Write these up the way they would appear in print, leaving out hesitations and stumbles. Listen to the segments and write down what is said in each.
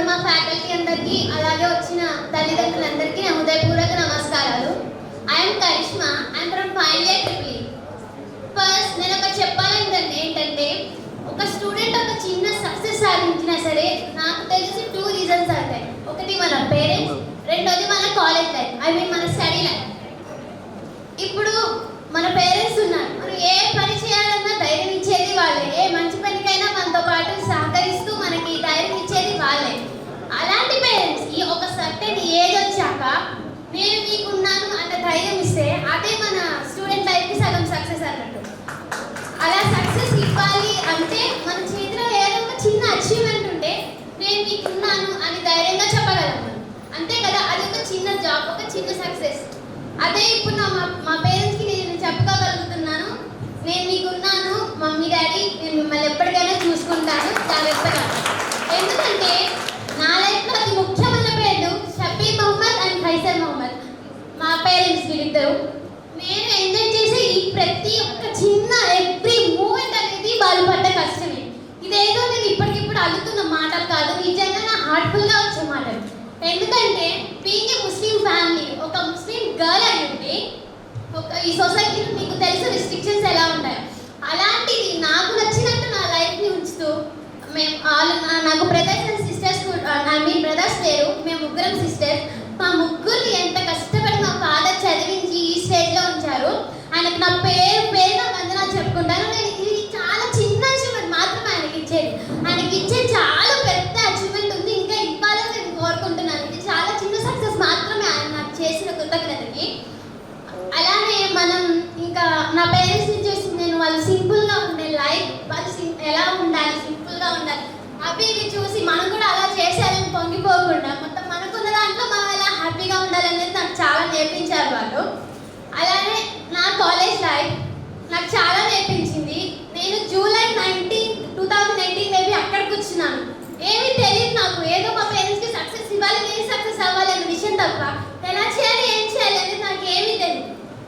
మా ఫ్యాకల్టీ అందరికీ అలాగే వచ్చిన తల్లిదండ్రులందరికీ నా హృదయపూర్వక నమస్కారాలు. I'm Karishma, I'm from final year triple. First నేను ఒక చెప్పాలంటే ఏంటంటే, ఒక స్టూడెంట్ ఒక చిన్న సక్సెస్ సాధించినా సరే నాకు తెలిసి 2 రీజన్స్ అవుతాయి. ఒకటి మన పేరెంట్స్, రెండోది మన కాలేజ్ లైఫ్, మన స్టడీ లైఫ్. ఇప్పుడు మన పేరెంట్స్ ఉన్నారు, మనం ఏ పని చేయాలన్నా ధైర్యం ఇచ్చేది వాళ్ళే, ఏ మంచి పనికైనా మనతో పాటు సహకరిస్తూ మనకి ధైర్యం ఇచ్చేది వాళ్ళే. అలాంటి పేరెంట్స్ ఈ ఒక సర్టెన్ ఏజ్ వచ్చాక నేను మీకున్నాను అన్న ధైర్యం ఇస్తే అదే మన స్టూడెంట్ లైఫ్కి సగం సక్సెస్ అన్నట్టు. అలా సక్సెస్ ఇవ్వాలి అంటే మన చేతిలో ఏదో ఒక చిన్న అచీవ్మెంట్ ఉంటే నేను మీకున్నాను అని ధైర్యంగా చెప్పగలను, అంతే కదా. అది ఒక చిన్న జాబ్, ఒక చిన్న సక్సెస్. అదే ఇప్పుడు మా పేరెంట్స్కి నేను చెప్పుకోగలుగుతున్నాను, నేను మీకున్నాను మమ్మీ డాడీ, నేను మిమ్మల్ని ఎప్పటికైనా చూసుకుంటాను జాగ్రత్తగా. ఎందుకంటే నా లైఫ్లో అతి ముఖ్యమైన పేర్లు షబీర్ మహమ్మద్ అండ్ ఖైసర్ మహమ్మద్, మా పేరెంట్స్ వీళ్ళిద్దరు. నేను ఎంజాయ్ చేసే ఈ ప్రతి ఒక్క చిన్న ఎవ్రీ మూమెంట్ అనేది వాళ్ళు పడ్డ కష్టమే. ఇదేదో నేను ఇప్పటికిప్పుడు అడుగుతున్న మాటలు కాదు, నిజంగా నా హార్ట్ఫుల్గా వచ్చే మాటలు. ఎందుకంటే బీయింగ్ ఏ ముస్లిం ఫ్యామిలీ, ఒక ముస్లిం గర్ల్ అయి ఉంటే ఈ సొసైటీలో మీకు తెలుసు రిస్ట్రిక్షన్స్ ఎలా ఉంటాయో, అలాంటిది నాకు నచ్చినట్టు నా లైఫ్ని ఉంచుతూ నాకు బ్రదర్స్ అండ్ సిస్టర్స్, బ్రదర్స్ లేరు, మేము ముగ్గురం సిస్టర్స్. మా ముగ్గురిని ఎంత కష్టపడి మా ఫాదర్ చదివించి ఈ స్టేజ్లో ఉంచారు. ఆయనకు నా పేరున వందనాలు చెప్పుకుంటాను. నేను ఇది చాలా చిన్న అచీవ్మెంట్ మాత్రమే ఆయనకి ఇచ్చేది. ఆయనకి ఇచ్చే చాలా పెద్ద అచీవ్మెంట్ ఉంది, ఇంకా ఇవ్వాలని నేను కోరుకుంటున్నాను. ఇది చాలా చిన్న సక్సెస్ మాత్రమే ఆయన నాకు చేసిన కృతజ్ఞతకి. అలానే మనం ఇంకా నా పేరెంట్స్ని చూసి నేను వాళ్ళు సింపుల్గా ఉండే లైఫ్, వాళ్ళు ఎలా ఉండాలి, సింపుల్గా ఉండాలి, అవి ఇవి చూసి మనం కూడా అలా చేసేయాలని పొంగిపోకుండా మొత్తం మనకున్న దాంట్లో మనం ఎలా హ్యాపీగా ఉండాలనేది నాకు చాలా నేర్పించారు వాళ్ళు. అలానే నా కాలేజ్ లైఫ్ నాకు చాలా నేర్పించింది. నేను జూలై 2019 మేబీ అక్కడికి వచ్చినాను. ఏమీ తెలియదు నాకు, ఏదో మా పేరెంట్స్కి సక్సెస్ ఇవ్వాలి, నేను సక్సెస్ అవ్వాలి అనే విషయం తప్ప ఎలా చేయాలి ఏం చేయాలి అనేది నాకు ఏమీ తెలియదు.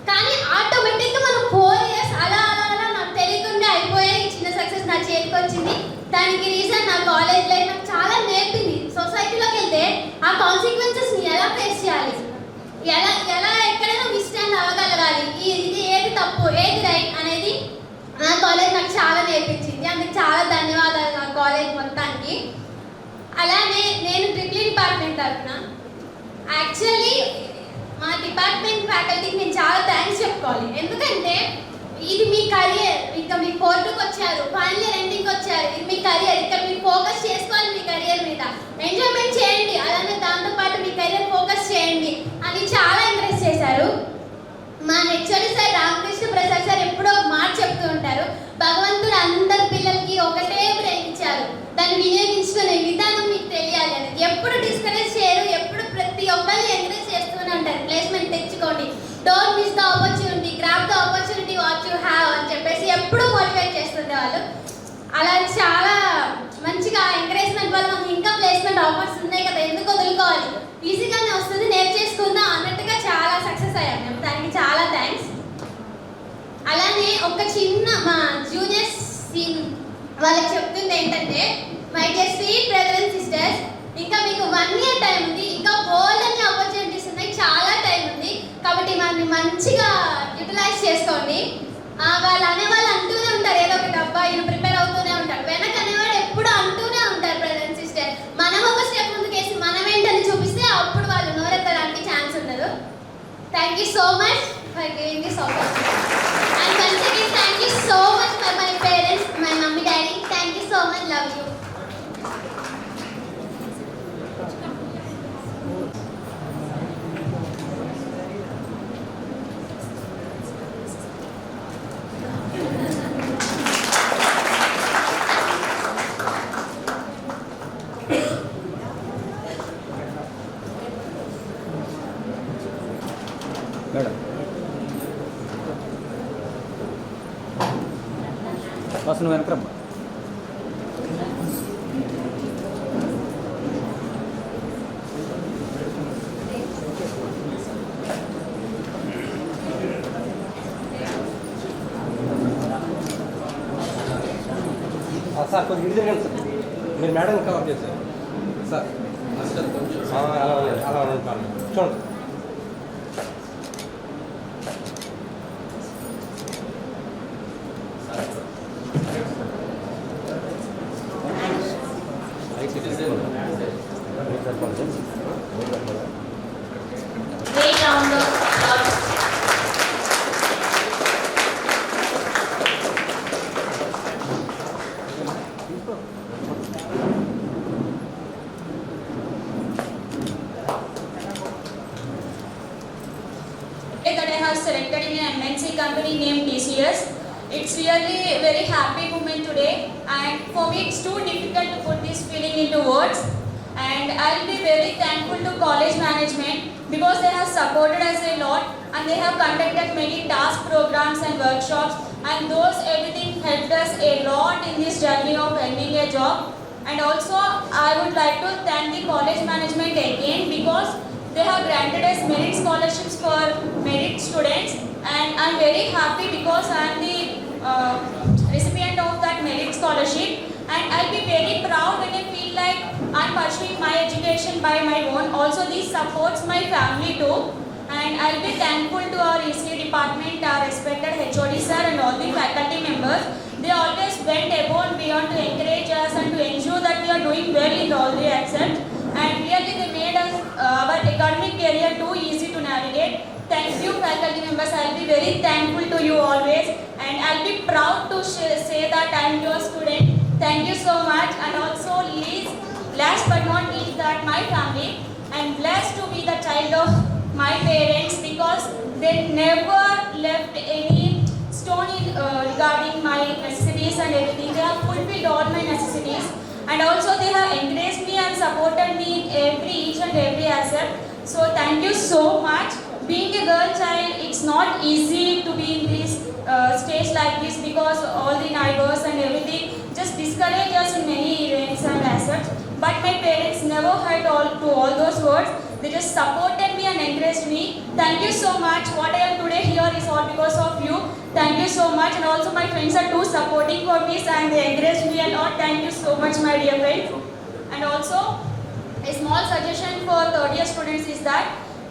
కానీ ఆటోమేటిక్గా మనం 4 years అలా నాకు తెలియకుండా అయిపోయే ఈ చిన్న సక్సెస్ నా చేతికి వచ్చింది. దానికి రీజన్ నా కాలేజ్ లైఫ్ నాకు చాలా నేర్పింది. సొసైటీలోకి వెళ్తే ఆ కాన్సిక్వెన్సెస్ని ఎలా ఫేస్ చేయాలి, ఎలా ఎక్కడైనా మిస్టాండ్ అవ్వగలగాలి, ఇది ఏది తప్పు ఏది రైట్ అనేది నా కాలేజ్ నాకు చాలా నేర్పించింది. అందుకు చాలా ధన్యవాదాలు నా కాలేజ్ మొత్తానికి. అలానే నేను ట్రిపుల్ డిపార్ట్మెంట్ తరఫున యాక్చువల్లీ మా డిపార్ట్మెంట్ ఫ్యాకల్టీకి నేను చాలా థ్యాంక్స్ చెప్పుకోవాలి. ఎందుకంటే ఇది మీ కెరియర్, ఇంకా మీ 4th వచ్చారు, ఫైనల్ ఇయర్ ఎండింగ్కి వచ్చారు, ఇది మీ కెరియర్. ఇక్కడ మీరు ఫోకస్ చేసుకోవాలి మీ కెరియర్ మీద, ఎంజాయ్మెంట్ చేయండి, అలానే దాంతోపాటు మీ కెరియర్ ఫోకస్ చేయండి అని చాలా ఎంకరేజ్ చేశారు. మా HOD sir Ramakrishna Prasad sir ఎప్పుడో ఒక మాట చెప్తూ ఉంటారు, భగవంతుడు అందరి పిల్లలకి ఒకటే బ్రెయిన్ ఇచ్చారు, దాన్ని వినియోగించుకునే విధానం మీకు తెలియాలి అని. ఎప్పుడు డిస్కరేజ్ చేయరు, ఎప్పుడు ప్రతి ఒక్కరిని ఎంకరేజ్ చేస్తూనే ఉంటారు. ప్లేస్మెంట్ తెచ్చుకోండి, don't miss the opportunity, grab the opportunity what you have అని చెప్పేసి ఎప్పుడూ మోటివేట్ చేస్తుండే వాళ్ళు. అలా చాలా మంచిగా ఎంకరేజ్మెంట్ వల్ల మనకి ఇంకా ప్లేస్మెంట్ ఆఫర్స్ ఉన్నాయి కదా, ఎందుకు వదులుకోవాలి, ఈజీగానే వస్తుంది, నేర్చేసుకుందాం అన్నట్టుగా చాలా సక్సెస్ అయ్యాం మేము. దానికి చాలా థ్యాంక్స్. అలానే ఒక చిన్న మా జూనియర్స్ వాళ్ళకి చెప్తుంది ఏంటంటే, my dear sweet brother and sisters, ఇంకా మీకు 1 year టైం ఉంది, ఇంకా బోల్డ్ అన్ని ఆపర్చునిటీస్ ఉన్నాయి, చాలా టైం ఉంది. కాబట్టి మనల్ని మంచిగా యూటిలైజ్ చేసుకోండి. వాళ్ళు అనేవాళ్ళు అంటూనే ఉంటారు ఏదో ఒకటి, అబ్బా ఈయన ప్రిపేర్ అవుతూనే ఉంటారు, వెనక అనేవాడు ఎప్పుడు అంటూనే ఉంటారు బ్రదర్ అండ్ సిస్టర్. మనం ఒక స్టెప్ ముందుకేసి మనం ఏంటని చూపిస్తే అప్పుడు వాళ్ళు నోరెత్తడానికి ఛాన్స్ ఉండదు. Thank you so much for giving this opportunity. And once again thank you so much for my parents, my mummy daddy. Thank you so much, love you. Madam bus నువ్వు వెనకరమ్మా. Sir కొద్దిగా ఇంటి జరగండి sir, మీరు madam cover చేశారు sir. అలా ఉంటాను చూడండి. Great round of applause. That I have selected in an MNC company named TCS. It's really a very happy moment today, and for me it's too difficult to put this feeling into words. And I'll be very thankful to college management because they have supported us a lot, and they have conducted many task programs and workshops, and those everything helped us a lot in this journey of earning a job. And also I would like to thank the college management again because they have granted us merit scholarships for merit students, and I'm very happy because I'm the recipient of that merit scholarship, and I'll be very proud when I feel like I'm pursuing my education by my own. Also this supports my family too, and I'll be thankful to our ECE department, our respected HOD sir and all the faculty members. They always went above and beyond to encourage us and to ensure that we are doing well in all the exams. And really they made us our academic career too easy to navigate. Thank you faculty members, I'll be very thankful to you always, and I'll be proud to say that I'm your student. Thank you so much. And also last but not least, that my family, I'm blessed to be the child of my parents because they never left any stone in regarding my necessities and everything. They have fulfilled all my necessities. And also they have encouraged me and supported me in each and every aspect. So thank you so much. Being a girl child, it's not easy to be in this stage like this because all the neighbors and everything just discourage us in many events and aspects. But my parents never heard all those words. They just supported me and encouraged me. Thank you so much. What I am today here is all because of you. Thank you so much. And also my friends are too supporting for me and they encouraged me a lot. Thank you so much, my dear friends. And also a small suggestion for third year students is that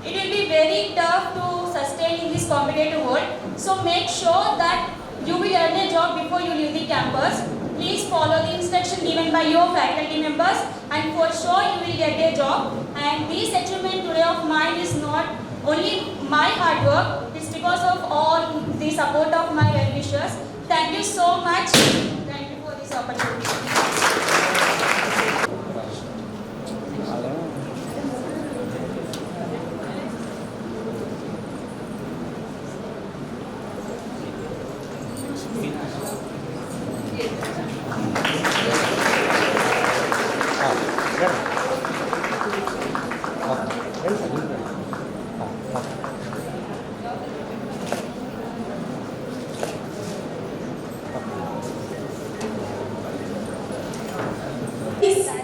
it will be very tough to sustain in this competitive world. So make sure that you will earn a job before you leave the campus. Please follow the instruction given by your faculty members, and for sure you will get a job. And this achievement today of mine is not only my hard work, it's because of all the support of my well-wishers. Thank you so much. Thank you for this opportunity.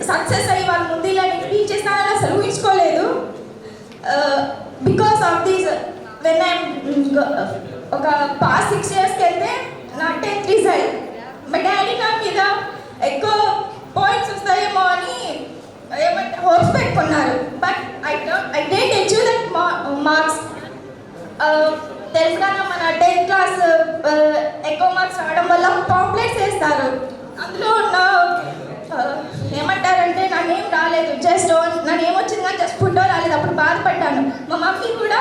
Success అయ్యి వాళ్ళ ముందు ఇలా reach చేస్తానని అసలు ఊహించుకోలేదు. Because of this when I'm ఒక past 6 yearsకి వెళ్తే నా 10th రిజల్ట్ మా డాడీ నా మీద ఎక్కువ పాయింట్స్ వస్తాయేమో అని ఏమంటే హోప్స్ పెట్టుకున్నారు. But I don't achieve that marks. తెలుసు కదా మన 10th క్లాస్ ఎక్కువ మార్క్స్ రావడం వల్ల పాంప్లెట్స్ వేస్తారు. అందులో ఉన్న ఏమంటారంటే నా నేమ్ రాలేదు, జస్ట్ నా నేమ్ వచ్చింది కానీ జస్ట్ ఫోటో రాలేదు. అప్పుడు బాధపడ్డాను. మా మమ్మీ కూడా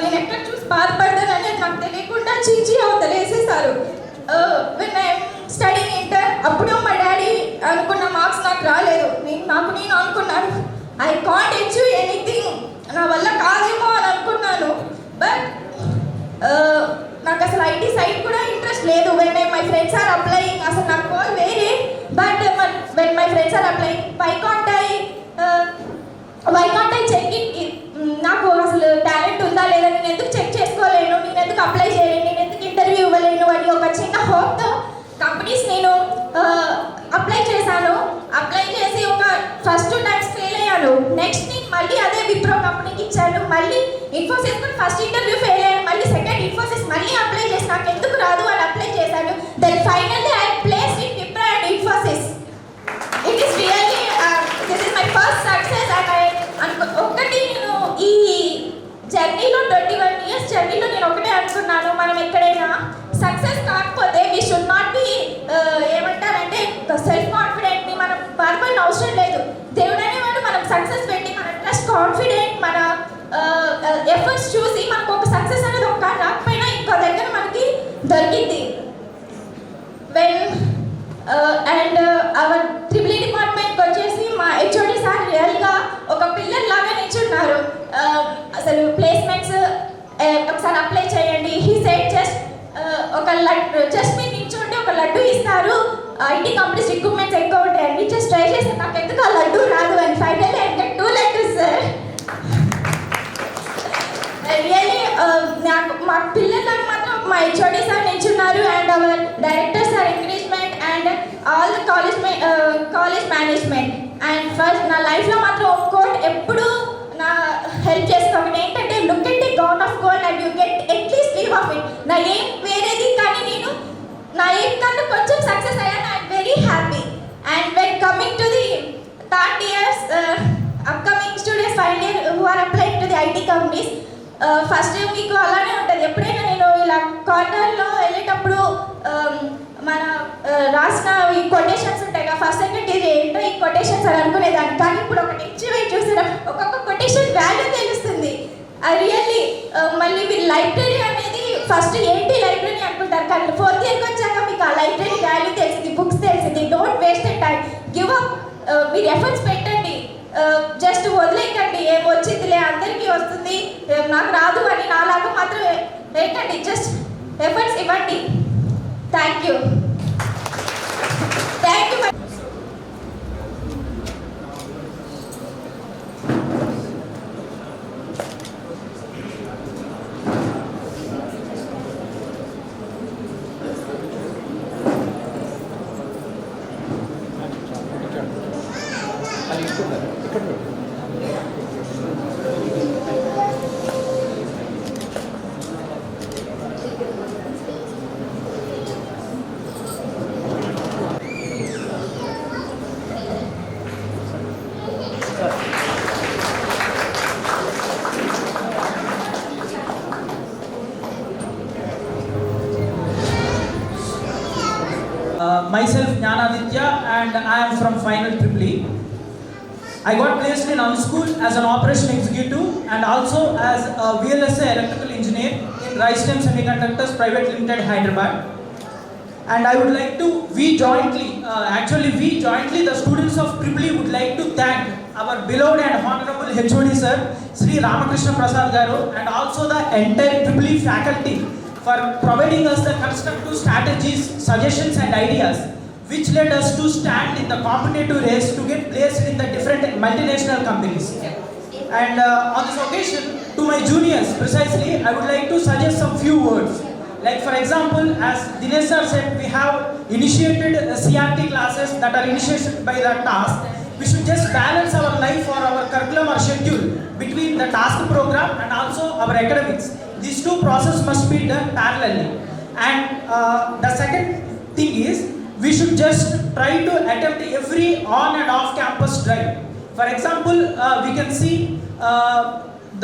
నేను ఎక్కడ చూసి బాధపడ్డానని నాకు తెలియకుండా చీచి అవతల వేసేసారు. వెన్ ఐ స్టడీ ఇంటర్ అప్పుడు మా డాడీ అనుకున్న మార్క్స్ నాకు రాలేదు. నేను అనుకున్నాను ఐ కాంట్ అచీవ్ ఎనీథింగ్, నా వల్ల కాదేమో అని అనుకున్నాను. బట్ నాకు అసలు ఐటీ సైడ్ కూడా ఇంట్రెస్ట్ లేదు. When my friends are applying, అసలు నాకు కాల్ వేరే. But when my friends are applying, why can't I check it, నాకు అసలు టాలెంట్ ఉందా లేదా, నేను ఎందుకు చెక్ చేసుకోలేను, నేను ఎందుకు అప్లై చేయలేను, నేను ఎందుకు ఇంటర్వ్యూ ఇవ్వలేను అని ఒక చిన్న హోప్తో కంపెనీస్ నేను అప్లై చేశాను. అప్లై చేసి ఒక ఫస్ట్ 2 times ఫెయిల్ అయ్యాను. నెక్స్ట్ నేను మళ్ళీ అదే విప్రో కంపెనీకి ఇచ్చాను. మళ్ళీ ఇన్ఫోసిస్ కూడా ఫస్ట్ ఇంటర్వ్యూ ఫెయిల్ అయ్యాను. మళ్ళీ సెకండ్ ఇన్ఫోసిస్ మళ్ళీ అప్లై చేసి నాకు ఎందుకు రాదు అని అప్లై చేశాను. Then finally I placed in Wipro and Infosys. It is really this is my first success. Success పెట్టి మన ట్రస్ట్ కాన్ఫిడెంట్ మన ఎఫర్ట్స్ చూసి మనకు ఒక సక్సెస్ అనేది ఒక రాకపోయినా ఇంకో దగ్గర మనకి దొరికింది. వెన్ అండ్ అవర్ ట్రిపుల్ డిపార్ట్మెంట్కి వచ్చేసి మా హెచ్ఓడి సార్ రియల్గా ఒక పిల్లర్ లాగా నిల్చున్నారు. అసలు ప్లేస్మెంట్స్ ఒకసారి అప్లై చేయండి. హీ సెడ్ ఒక లడ్డు జస్ట్ మీరు నిల్చుంటే ఒక లడ్డు ఇస్తారు, ఐటీ కంపెనీస్ రిక్రూట్మెంట్స్ ఎక్కువ ఉంటాయండి. జస్ట్ ట్రై చేసి నాకు ఎందుకు ఆ లడ్డు రాదు అని finally I get 2 laddus sir. Really నాకు మా పిల్లలకు మాత్రం మా హెచ్ఓడి సార్ నిల్చున్నారు and our director sir encouragement and all the college management. And first నా లైఫ్లో మాత్రం ఒక కోట్ ఎప్పుడు నా హెల్ప్ చేస్తాను ఏంటంటే look at the God of goal and you get at least leave of it. నా ఏం వేరేది కానీ నేను నా ఏం కన్నా కొంచెం సక్సెస్ అయ్యాను. I'm very happy. And when coming to the third years upcoming students final year who are applying to the IT companies, first మీకు అలానే ఉంటుంది. ఎప్పుడైనా నేను ఇలా కార్నర్లో వెళ్ళేటప్పుడు మన రాసిన ఈ కొటేషన్స్ ఉంటాయి కదా, ఫస్ట్ సెకండ్ ఇది ఏంటో ఈ కొటేషన్స్ అని అనుకునేదాన్ని. కానీ ఇప్పుడు ఒకటి ఇచ్చి చూసిన ఒక్కొక్క కొటేషన్ వాల్యూ తెలుస్తుంది. రియల్లీ మళ్ళీ మీరు లైబ్రరీ అనేది ఫస్ట్ ఏంటి లైబ్రరీ అనుకుంటారు, కానీ 4th ఇయర్కి వచ్చాక మీకు ఆ లైబ్రరీ వాల్యూ తెలిసింది, బుక్స్ తెలిసింది. Don't waste time, give up. మీరు ఎఫర్ట్స్ పెట్టండి, జస్ట్ వదిలేకండి. ఏం వచ్చిందిలే అందరికీ వస్తుంది నాకు రాదు అని నాలాగా మాత్రం ఏంటండి, జస్ట్ ఎఫర్ట్స్ ఇవ్వండి. Thank you. Thank you. అది ఇక్కడ Myself Jnanaditya and I am from Final Triple E. I got placed in Unschool as an operation executive and also as a VLSA electrical engineer in Ricetime Semiconductors Private Limited, Hyderabad. And I would like to, we jointly, the students of Triple E would like to thank our beloved and honorable HOD sir, Sri Ramakrishna Prasad Garu, and also the entire Triple E faculty for providing us the constructive strategies, suggestions and ideas which led us to stand in the competitive race to get placed in the different multinational companies. And on this occasion, to my juniors precisely, I would like to suggest some few words. Like for example, as Dinesh sir said, we have initiated CRT classes that are initiated by the task. We should just balance our life or our curriculum or schedule between the task program and also our academics. These two processes must be done parallelly. And the second thing is, we should just try to attempt every on and off campus drive. For example, we can see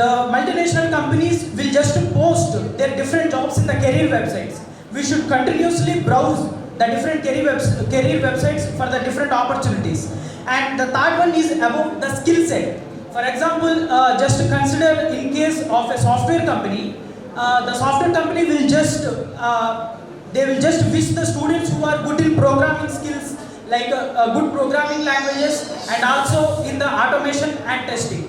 the multinational companies will just post their different jobs in the career websites. We should continuously browse the different career websites for the different opportunities. And the third one is about the skill set. For example, just consider in case of a software company, the software company will just they will just wish the students who are good in programming skills like good programming languages and also in the automation and testing.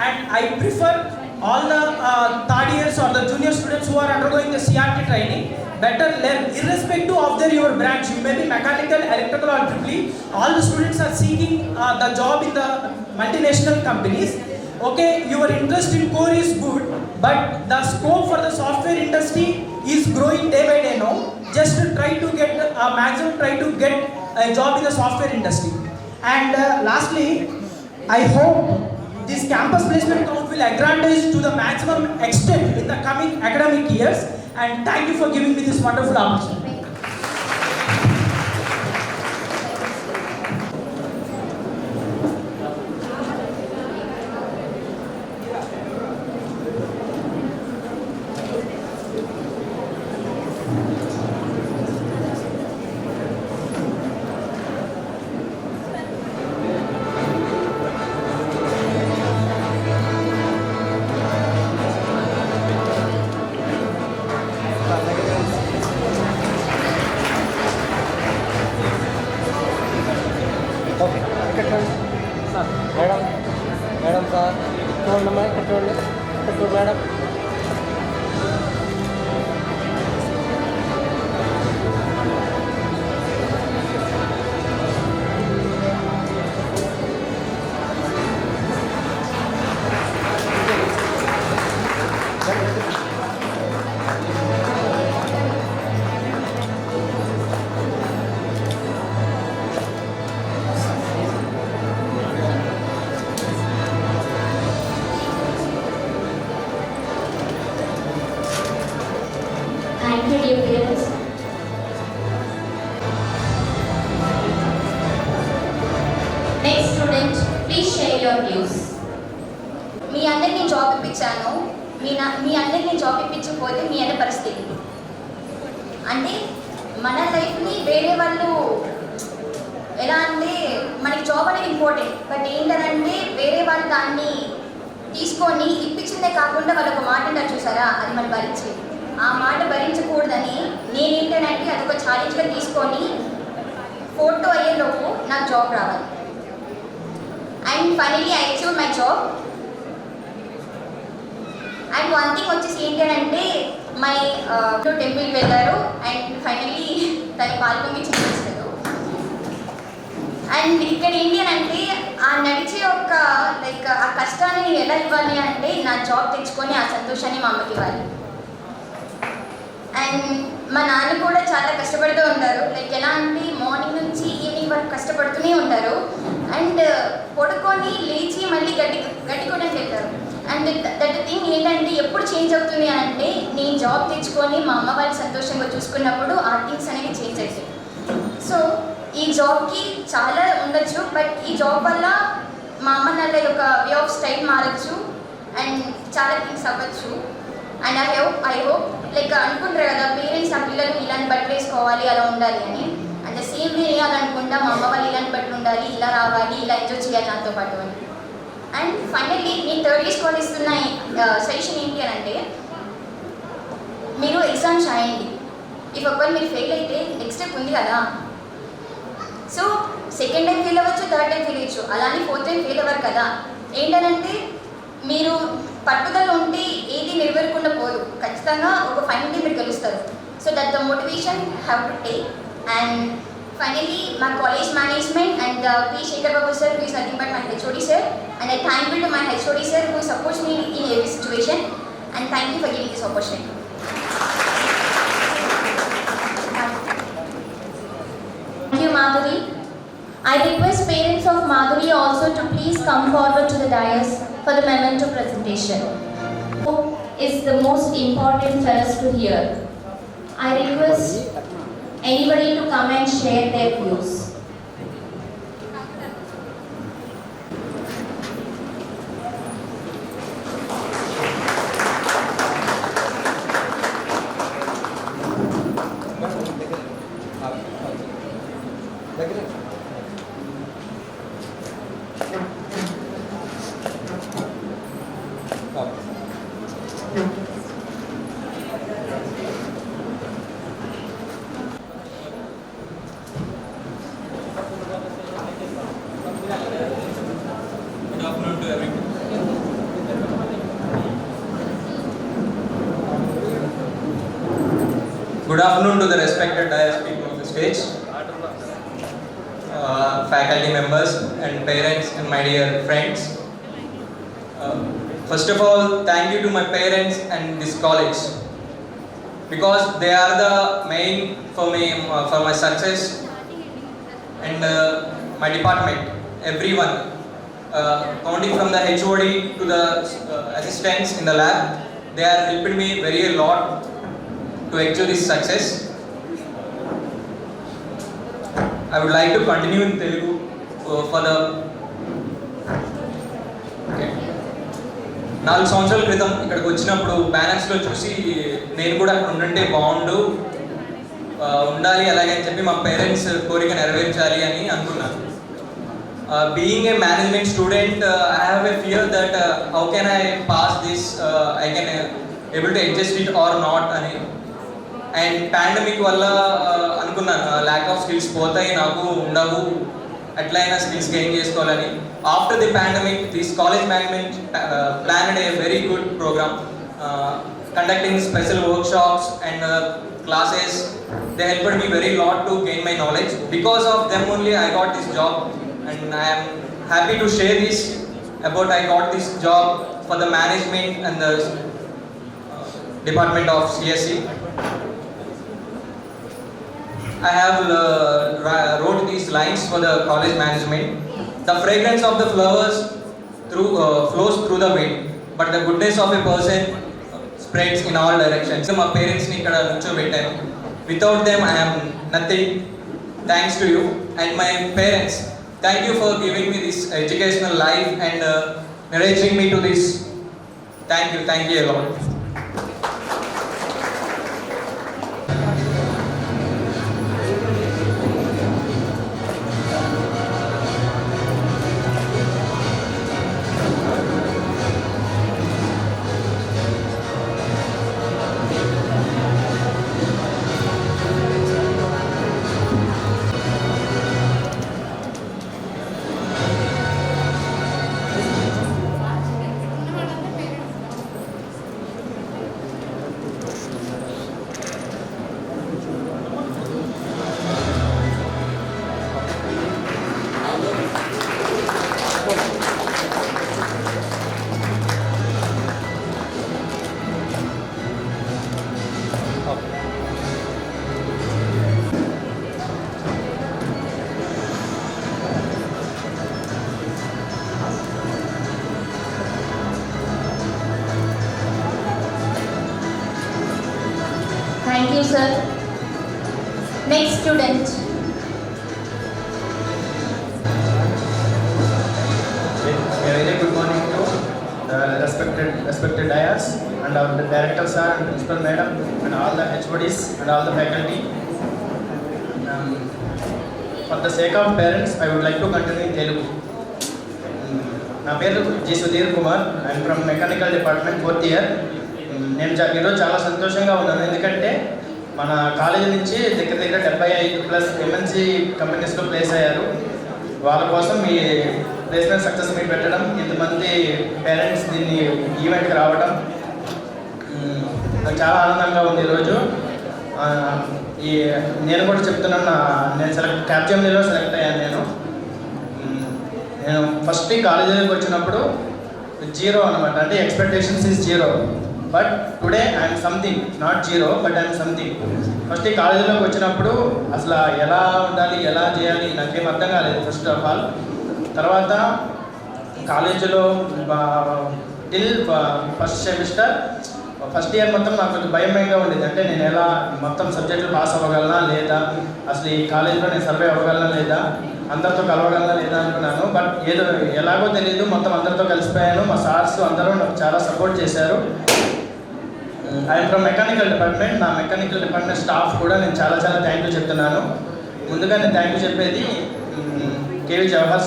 And I prefer all the third years or the junior students who are undergoing the CRT training better learn irrespective of your branch. You may be mechanical, electrical or triple E. All the students are seeking the job in the multinational companies. Okay, your interest in core is good, but the scope for the software industry is growing day by day now. Just try to get maximum, try to get a job in the software industry. And lastly, I hope this campus placement count will aggrandize to the maximum extent in the coming academic years. And thank you for giving me this wonderful opportunity. Madam sir చూడమ్మా ఇక్కడ చూడండి ఇక్కడ చూడు madam. Thank you, dear parents. Next student, please share your views. మీ అందరినీ job ఇప్పించాను, మీ అందరినీ job ఇప్పించకపోతే మీ అన్న పరిస్థితి అంటే మన లైఫ్ని వేరే వాళ్ళు ఎలా అంటే మనకి జాబ్ అనేది ఇంపార్టెంట్, బట్ ఏంటంటే వేరే వాళ్ళు దాన్ని తీసుకొని ఇప్పించిందే కాకుండా వాళ్ళు ఒక మాట అంటారు చూసారా, అది మనం భరించేది. ఆ మాట భరించకూడదని నేనేంటంటే అదొక ఛాలెంజ్గా తీసుకొని 4 to అయ్యేలోపు నాకు జాబ్ రావాలి. And finally I achieve my job. And one thing వచ్చేసి ఏంటంటే మై టెంపుల్కి వెళ్ళారు అండ్ ఫైనలీ తన పాల్గొని చేసేస్తారు. అండ్ ఇక్కడ ఏంటి అని అంటే ఆ నడిచే ఒక లైక్ ఆ కష్టాన్ని నేను ఎలా ఇవ్వాలి అంటే నా జాబ్ తెచ్చుకొని ఆ సంతోషాన్ని మా అమ్మకి ఇవ్వాలి. అండ్ మా నాన్న కూడా చాలా కష్టపడుతూ ఉంటారు, లైక్ ఎలా అంటే మార్నింగ్ నుంచి ఈవినింగ్ వరకు కష్టపడుతూనే ఉంటారు. అండ్ పడుకొని లేచి మళ్ళీ గడ్డి కూడా వెళ్తారు. అండ్ దట్ థింగ్ ఏంటంటే ఎప్పుడు చేంజ్ అవుతుంది అని అంటే నేను జాబ్ తెచ్చుకొని మా అమ్మ వాళ్ళు సంతోషంగా చూసుకున్నప్పుడు ఆ థింగ్స్ అనేవి చేంజ్ అవుతాయి. సో ఈ జాబ్కి చాలా ఉండొచ్చు, బట్ ఈ జాబ్ వల్ల మా అమ్మ నాన్న యొక్క వే ఆఫ్ స్టైల్ మారచ్చు అండ్ చాలా థింగ్స్ అవ్వచ్చు. అండ్ ఐ హోప్ లైక్ అనుకుంటారు కదా పేరెంట్స్ ఆ పిల్లలు ఇలాంటి బట్టలు వేసుకోవాలి అలా ఉండాలి అని, అండ్ ద సేమ్ వే వేయాలనుకుంటా మా అమ్మ వాళ్ళు ఇలాంటి బట్టలు ఉండాలి, ఇలా రావాలి, ఇలా ఎంజాయ్ చేయాలి నాతో పాటు అని. అండ్ ఫైనల్లీ నేను 3rd ఇయర్ స్కూల్ ఇస్తున్న సజెషన్ ఏంటి అని అంటే మీరు ఎగ్జామ్స్ రాయండి. ఇఫ్ ఒకవేళ మీరు ఫెయిల్ అయితే నెక్స్ట్ స్టెప్ ఉంది కదా, సో 2nd టైం ఫెయిల్ అవ్వచ్చు, 3rd టైం ఫెయిల్ అవ్వచ్చు, అలానే 4th టైం ఫెయిల్ అవ్వరు కదా. ఏంటనంటే మీరు పట్టుదల ఉంటే ఏది నెరవేరకుండా పోదు, ఖచ్చితంగా ఒక ఫైనల్ డే మీరు గెలుస్తారు. So that the motivation have to take. And finally my college management and P. Shekhar Babu sir, who is nothing but my HOD sir, and I thankful to my HOD sir who supports me in every situation, and thank you for giving this opportunity. Thank you, Madhuri. I request parents of Madhuri also to please come forward to the dais for the memento presentation. Who is the most important for us to hear? I request anybody to come and share their views. దగ్గర Good afternoon to everyone. Good afternoon to the respected dais people on the stage, faculty members and parents and my dear friends. First of all, thank you to my parents and this college because they are the main for me for my success and my department, everyone. Counting from the HOD to the assistants in the lab, they are helping me very a lot to achieve this success. I would like to continue in Telugu for the 4 సంవత్సరాల క్రితం ఇక్కడికి వచ్చినప్పుడు బ్యానర్స్లో చూసి నేను కూడా అక్కడ ఉండంటే బాగుండు ఉండాలి అలాగే అని చెప్పి మా పేరెంట్స్ కోరిక నెరవేర్చాలి అని అనుకున్నాను. Being a management student, I have a fear that how can I pass this, I can able to adjust it or not అని. అండ్ పాండమిక్ వల్ల అనుకున్నాను ల్యాక్ ఆఫ్ స్కిల్స్ పోతాయి నాకు ఉండవు ఎట్లయినా స్కిల్స్ గెయిన్ చేసుకోవాలని. After the pandemic this college management planned a very good programme conducting special workshops and classes. They helped me very lot to gain my knowledge. Because of them only I got this job, and I am happy to share this about I got this job for the management and the department of CSC. I have wrote these lines for the college management. The fragrance of the flowers flows through the wind, but the goodness of a person spreads in all directions. My parents ni ikkada nuchobettanu. Without them I am nothing. Thanks to you and my parents. Thank you for giving me this educational life and encouraging me to this. Thank you a lot. Thank you, sir. Next student. Very good morning to the respected dais and our director sir and principal madam and all the HODs and all the faculty. For the sake of parents, I would like to continue in Telugu. నా పేరు G Sudheer Kumar. I'm from mechanical department 4th year. నేను ఈరోజు చాలా సంతోషంగా ఉన్నాను, ఎందుకంటే మన college నుంచి దగ్గర 75+ MNC కంపెనీస్లో ప్లేస్ అయ్యారు. వాళ్ళ కోసం ఈ ప్లేస్మెంట్ సక్సెస్ మీట్ పెట్టడం, ఇంతమంది పేరెంట్స్ దీన్ని ఈవెంట్కి రావడం నాకు చాలా ఆనందంగా ఉంది ఈరోజు. నేను కూడా చెప్తున్నాను, నేను క్యాప్జెమినీలో సెలెక్ట్ అయ్యాను. నేను ఫస్ట్ కాలేజీలోకి వచ్చినప్పుడు 0 అనమాట, అంటే expectations is 0. But today I'm something, not 0 but I'm something. First ఈ కాలేజీలోకి వచ్చినప్పుడు అసలు ఎలా ఉండాలి, ఎలా చేయాలి నాకేం అర్థం కాలేదు ఫస్ట్ ఆఫ్ ఆల్. తర్వాత కాలేజీలో till first semester first year మొత్తం నాకు కొంచెం భయంగా ఉండేది. అంటే నేను ఎలా మొత్తం సబ్జెక్టులు పాస్ అవ్వగలనా లేదా, అసలు ఈ కాలేజీలో నేను సర్వే అవ్వగలనా లేదా, అందరితో కలవగలనా లేదా అనుకున్నాను. బట్ ఎలాగో తెలియదు, మొత్తం అందరితో కలిసిపోయాను. మా సార్స్ అందరూ నాకు చాలా సపోర్ట్ చేశారు. I'm from mechanical department. నా మెకానికల్ డిపార్ట్మెంట్ స్టాఫ్ కూడా నేను చాలా థ్యాంక్ యూ చెప్తున్నాను. ముందుగా నేను థ్యాంక్ యూ చెప్పేది కేవి జవహర్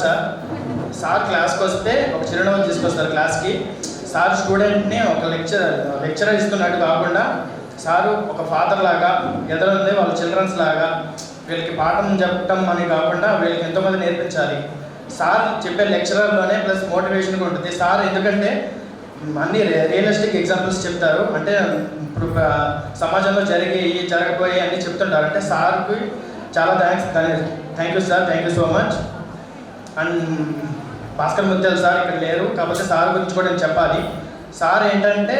సార్ క్లాస్కి వస్తే ఒక చిరునవ్వు తీసుకొస్తారు క్లాస్కి. సార్ స్టూడెంట్ని ఒక లెక్చరర్ ఇస్తున్నట్టు కాకుండా సారు ఒక ఫాదర్ లాగా ఎదురుంది వాళ్ళ చిల్డ్రన్స్ లాగా వీళ్ళకి పాఠం చెప్పటం అని కాకుండా వీళ్ళకి ఎంతోమంది నేర్పించాలి. సార్ చెప్పే లెక్చరర్లోనే ప్లస్ మోటివేషన్ ఉంటుంది. సార్ ఎందుకంటే అన్ని రియలిస్టిక్ ఎగ్జాంపుల్స్ చెప్తారు, అంటే ఇప్పుడు సమాజంలో జరగబోయే అన్నీ చెప్తుంటారు. అంటే సార్కి చాలా thank you sir, thank you so much. And Bhaskar ముత్యాల సార్ ఇక్కడ లేరు, కాకపోతే సార్ గురించి కూడా నేను చెప్పాలి. సార్ ఏంటంటే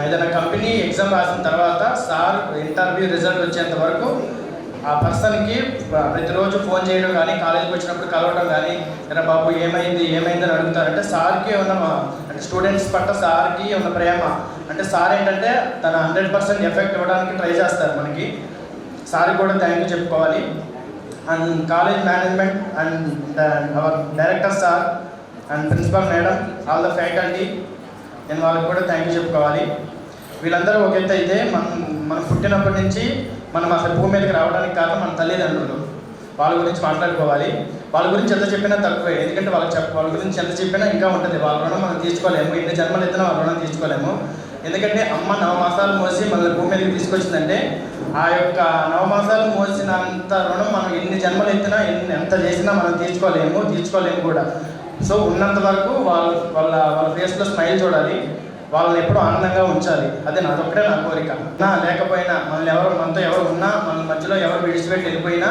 ఏదైనా కంపెనీ ఎగ్జామ్ రాసిన తర్వాత సార్ ఇంటర్వ్యూ రిజల్ట్ వచ్చేంత వరకు ఆ పర్సన్కి ప్రతిరోజు ఫోన్ చేయడం కానీ, కాలేజీకి వచ్చినప్పుడు కలవడం కానీ, ఎరా బాబు ఏమైంది అని అడుగుతారంటే సార్కి ఉన్న అంటే స్టూడెంట్స్ పట్ల సార్కి ఉన్న ప్రేమ. అంటే సార్ ఏంటంటే తన 100% ఎఫెక్ట్ ఇవ్వడానికి ట్రై చేస్తారు మనకి. సార్కి కూడా థ్యాంక్ యూ చెప్పుకోవాలి. And college management and our director sir and principal madam, all the faculty, నేను వాళ్ళకి కూడా థ్యాంక్ యూ చెప్పుకోవాలి. వీళ్ళందరూ ఒక ఎత్తు అయితే మనం పుట్టినప్పటి నుంచి మనం అసలు భూమి మీదకి రావడానికి కారణం మన తల్లిదండ్రులు. వాళ్ళ గురించి మాట్లాడుకోవాలి. వాళ్ళ గురించి ఎంత చెప్పినా తక్కువే, ఎందుకంటే వాళ్ళ గురించి ఎంత చెప్పినా ఇంకా ఉంటుంది. వాళ్ళ రుణం మనం తీసుకోలేము, ఎన్ని జన్మలు ఎత్తినా వాళ్ళ రుణం తీసుకోలేము. ఎందుకంటే అమ్మ 9 మాసాలు మోసి మళ్ళీ భూమి మీదకి తీసుకొచ్చిందంటే ఆ యొక్క 9 మాసాలు మోసినంత రుణం మనం ఎన్ని జన్మలు ఎత్తినా ఎంత చేసినా మనం తీర్చుకోలేము కూడా. సో ఉన్నంత వరకు వాళ్ళ ఫేస్లో స్మైల్ చూడాలి, వాళ్ళని ఎప్పుడూ ఆనందంగా ఉంచాలి. అదే నాదొక్కడే నా కోరిక. లేకపోయినా మనతో ఎవరు ఉన్నా, మన మధ్యలో ఎవరు విడిచిపెట్టి వెళ్ళిపోయినా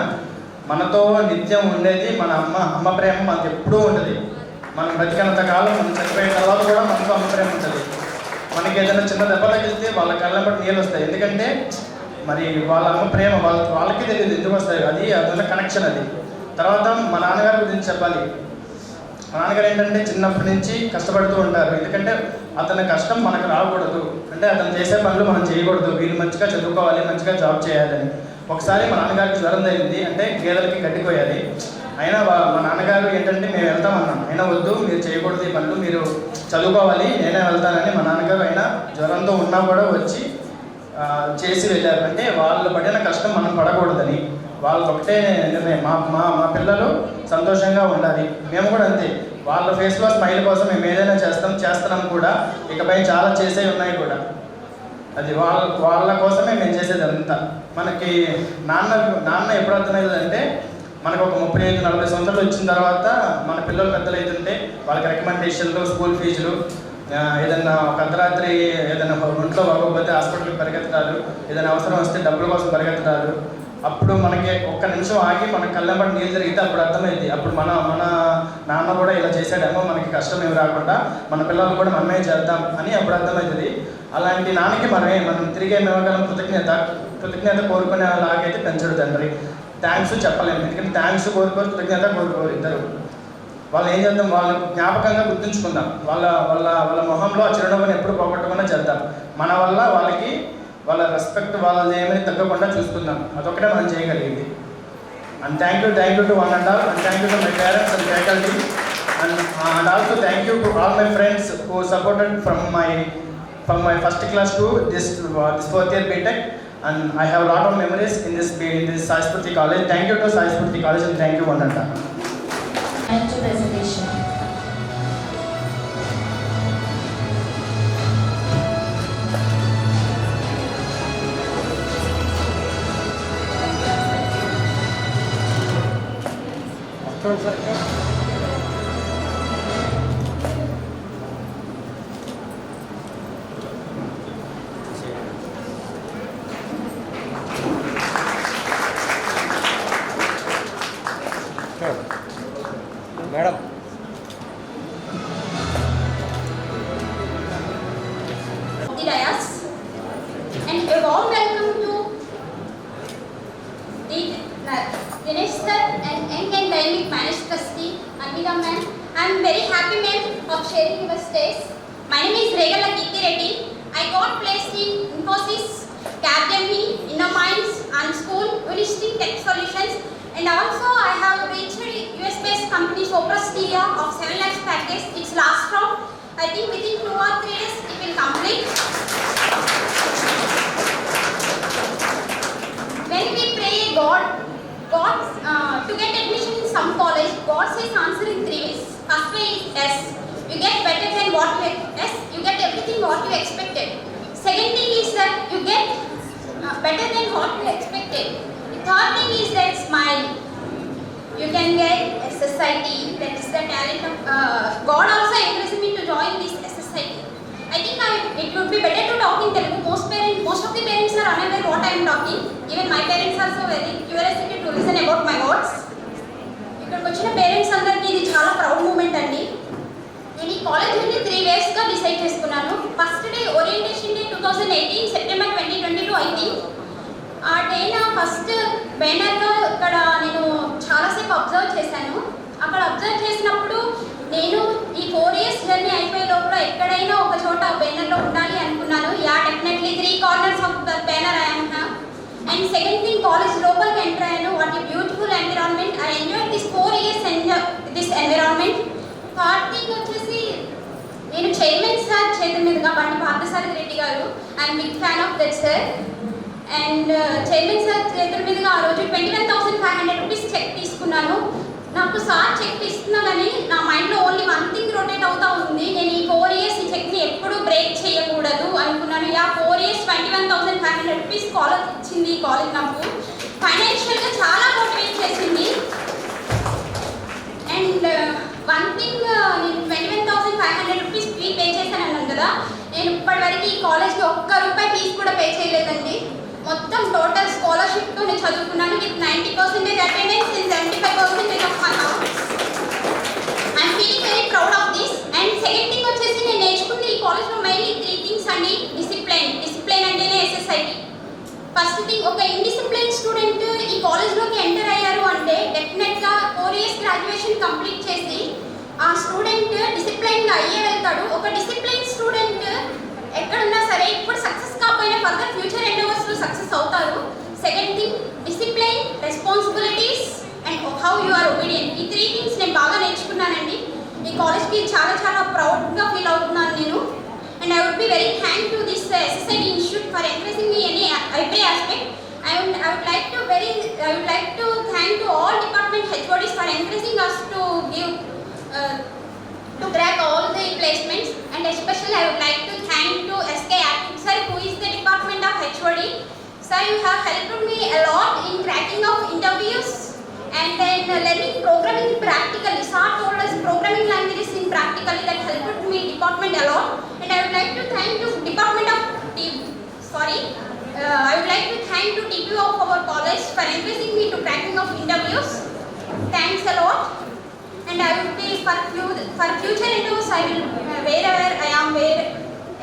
మనతో నిత్యం ఉండేది మన అమ్మ ప్రేమ మనకు ఎప్పుడూ ఉంటుంది. మనం బతికినంత కాలం, మనం చనిపోయిన తర్వాత కూడా మనతో అమ్మ ప్రేమ ఉంటుంది. మనకి ఏదైనా చిన్న దెబ్బ తగిలితే వాళ్ళ కళ్ళ బట్టి నీళ్ళు వస్తాయి. ఎందుకంటే మరి వాళ్ళ అమ్మ ప్రేమ వాళ్ళకి తెలియదు ఎందుకు వస్తాయి, అదున్న కనెక్షన్ అది. తర్వాత మా నాన్నగారి గురించి చెప్పాలి. మా నాన్నగారు ఏంటంటే చిన్నప్పటి నుంచి కష్టపడుతూ ఉంటారు. ఎందుకంటే అతని కష్టం మనకు రాకూడదు, అంటే అతను చేసే పనులు మనం చేయకూడదు, వీళ్ళు మంచిగా చదువుకోవాలి, మంచిగా జాబ్ చేయాలని. ఒకసారి మా నాన్నగారికి జ్వరం తగిలింది, అంటే గేదెలకి గడ్డిపోయాలి. అయినా మా నాన్నగారు ఏంటంటే మేము వెళ్తామన్నాం, అయినా వద్దు మీరు చేయకూడదు ఈ పనులు, మీరు చదువుకోవాలి, నేనే వెళ్తానని మా నాన్నగారు అయినా జ్వరంతో ఉన్నా కూడా వచ్చి చేసి వెళ్ళారు. అంటే వాళ్ళు పడిన కష్టం మనం పడకూడదని వాళ్ళకి ఒకటే నిర్ణయం, మా పిల్లలు సంతోషంగా ఉండాలి. మేము కూడా అంతే, వాళ్ళ ఫేస్లో స్మైల్ కోసం మేము ఏదైనా చేస్తున్నాం కూడా. ఇకపై చాలా చేసే ఉన్నాయి కూడా. అది వాళ్ళ కోసమే మేము చేసేది అంతా. మనకి నాన్న ఎప్పుడు అర్థమవుతుందంటే మనకు ఒక 35-40 సంవత్సరాలు వచ్చిన తర్వాత మన పిల్లలు పెద్దలు అవుతుంటే వాళ్ళకి రికమెండేషన్లు, స్కూల్ ఫీజులు, ఏదైనా ఒక అర్ధరాత్రి ఏదైనా ఒంట్లో బాగోకపోతే హాస్పిటల్కి పరిగెత్తడాలు, ఏదైనా అవసరం వస్తే డబ్బుల కోసం పరిగెత్తడాలు. అప్పుడు మనకి ఒక్క నిమిషం ఆగి మన కళ్ళంబడి నీళ్ళు జరిగితే అప్పుడు అర్థమైంది, అప్పుడు మన నాన్న కూడా ఇలా చేశాడేమో, మనకి కష్టం ఏమి రాకుండా మన పిల్లలు కూడా మనమే చేద్దాం అని అప్పుడు అర్థమవుతుంది. అలాంటి నాన్నకి మనం తిరిగి ఇవ్వగలం కృతజ్ఞత కోరుకునేలాగైతే పెంచడు తండ్రి. థ్యాంక్స్ చెప్పలేము, ఎందుకంటే థ్యాంక్స్ కోరుకోరు, కృతజ్ఞత కోరుకోరు ఇద్దరు. వాళ్ళు ఏం చేద్దాం, వాళ్ళ జ్ఞాపకంగా గుర్తుంచుకుందాం, వాళ్ళ మొహంలో ఆ చిరునవ్వుని ఎప్పుడు పోగొట్టకుండా చేద్దాం. మన వల్ల వాళ్ళ రెస్పెక్ట్ వాళ్ళది ఏమని తగ్గకుండా చూసుకుందాం. అదొకటే మనం చేయగలిగింది. And thank you to one and all, and thank you to my parents and faculty, and also thank you to all my friends who supported from my first class to this 4th year BTech, and I have a lot of memories in this Sai Spurti College. Thank you to Sai Spurti College, and thank you one and all. And to presentation. Madam the dais, and a warm welcome to the Dinesh sir and Young and Dynamic Managed Trustee Anvita ma'am. I am very happy ma'am of sharing your space. My name is Regala Kirti Reddy. I got placed in Infosys, Capgemini, InnoMinds, and School Unistic Tech Solutions, and also I have reached US-based company Soprasteria of 7 lakhs package. It's last round. I think within 2 or 3 days it will complete. When we pray God to get admission in some college, God says answer in 3 ways. First way is yes. You get better than what you you get everything what you expected. Second thing is that you get better than what you expected. The third thing is that smile. You can get SSIT. That is the talent of God also encouraged me to join this SSIT. I think it would be better to talk in Telugu. Most of the parents are unaware what I am talking. Even my parents are so very curious to listen about my words. ఇక్కడికి వచ్చిన parents అందరికీ ఇది చాలా proud moment అండి. నేను ఈ college నుండి 3 వేస్గా decide చేసుకున్నాను. First day orientation day 2018 September 2022 అయింది. ఆ డే నా ఫస్ట్ బ్యానర్లో ఇక్కడ నేను చాలాసేపు అబ్జర్వ్ చేశాను. అక్కడ అబ్జర్వ్ చేసినప్పుడు నేను ఈ 4 ఇయర్స్ జర్నీ అయిపోయే లోపల ఎక్కడైనా ఒక చోట బ్యానర్లో ఉండాలి అనుకున్నాను. Definitely 3 corners of the banner I am have. And second thing, college లోపలికి ఎంటర్ అయ్యాను. What a beautiful environment. I enjoy this 4 years this environment. Third thing వచ్చేసి నేను చైర్మన్ సార్ చేతుల మీదుగా బండి పార్థసారథి రెడ్డి గారు, I'm big fan of that sir. And chairman sir చేతుల మీదుగా ఆ రోజు 21,500 రూపీస్ చెక్ తీసుకున్నాను. నాకు సార్ చెక్ ఇస్తున్నానని నా మైండ్లో ఓన్లీ వన్ థింగ్ రొటేట్ అవుతూ ఉంది. నేను ఈ 4 ఇయర్స్ ఈ చెక్ని ఎప్పుడూ బ్రేక్ చేయకూడదు అనుకున్నాను. కాలేజ్ ఇచ్చింది. ఈ కాలేజ్ నాకు ఫైనాన్షియల్గా చాలా మోటివేట్ చేసింది. అండ్ వన్ థింగ్, నేను 21,500 రూపీస్ ఫీ పే చేశాను అన్నాను కదా, నేను ఇప్పటివరకు ఈ కాలేజ్కి ఒక్క రూపాయి ఫీజు కూడా పే చేయలేదండి. మొత్తం టోటల్ స్కాలర్షిప్తో నేను చదువుకున్నాను with 90% attendance and 75% of my marks. I'm feeling very proud of this. And second thing వచ్చేసి నేను నేర్చుకుంది ఈ కాలేజ్లో మెయిన్లీ 3 థింగ్స్ అండి. డిసిప్లైన్ అంటేనే ఎస్ఎస్ఐటి. ఫస్ట్ థింగ్, ఒక ఇండిసిప్లైన్ స్టూడెంట్ ఈ కాలేజ్లోకి ఎంటర్ అయ్యారు అంటే డెఫినెట్గా 4 years గ్రాడ్యుయేషన్ కంప్లీట్ చేసి ఆ స్టూడెంట్ డిసిప్లైన్గా అయ్యే వెళ్తాడు. ఒక డిసిప్లైన్ స్టూడెంట్ ఎక్కడున్నా సరే ఇప్పుడు సక్సెస్ కాకపోయినా ఫర్దర్ ఫ్యూచర్ ఎండవర్స్లో సక్సెస్ అవుతారు. Second thing, discipline, responsibilities and how you are obedient. ఈ 3 థింగ్స్ నేను బాగా నేర్చుకున్నానండి. ఈ కాలేజ్కి చాలా చాలా ప్రౌడ్గా ఫీల్ అవుతున్నాను నేను. And I would be very thankful to this SSIT Institute for encouraging me in every aspect. I would like to thank to all department HODs for encouraging us to give to crack all the placements. And especially I would like to thank to SK Active sir, who is the department of HOD. Sir, you have helped me a lot in cracking of interviews and then learning programming practically. Sir told us programming languages in practically, that helped me department a lot. And I would like to thank to department of I would like to thank to TPO of our college for encouraging me to cracking of interviews. Thanks a lot. And I would be for future interviews I will wherever I am,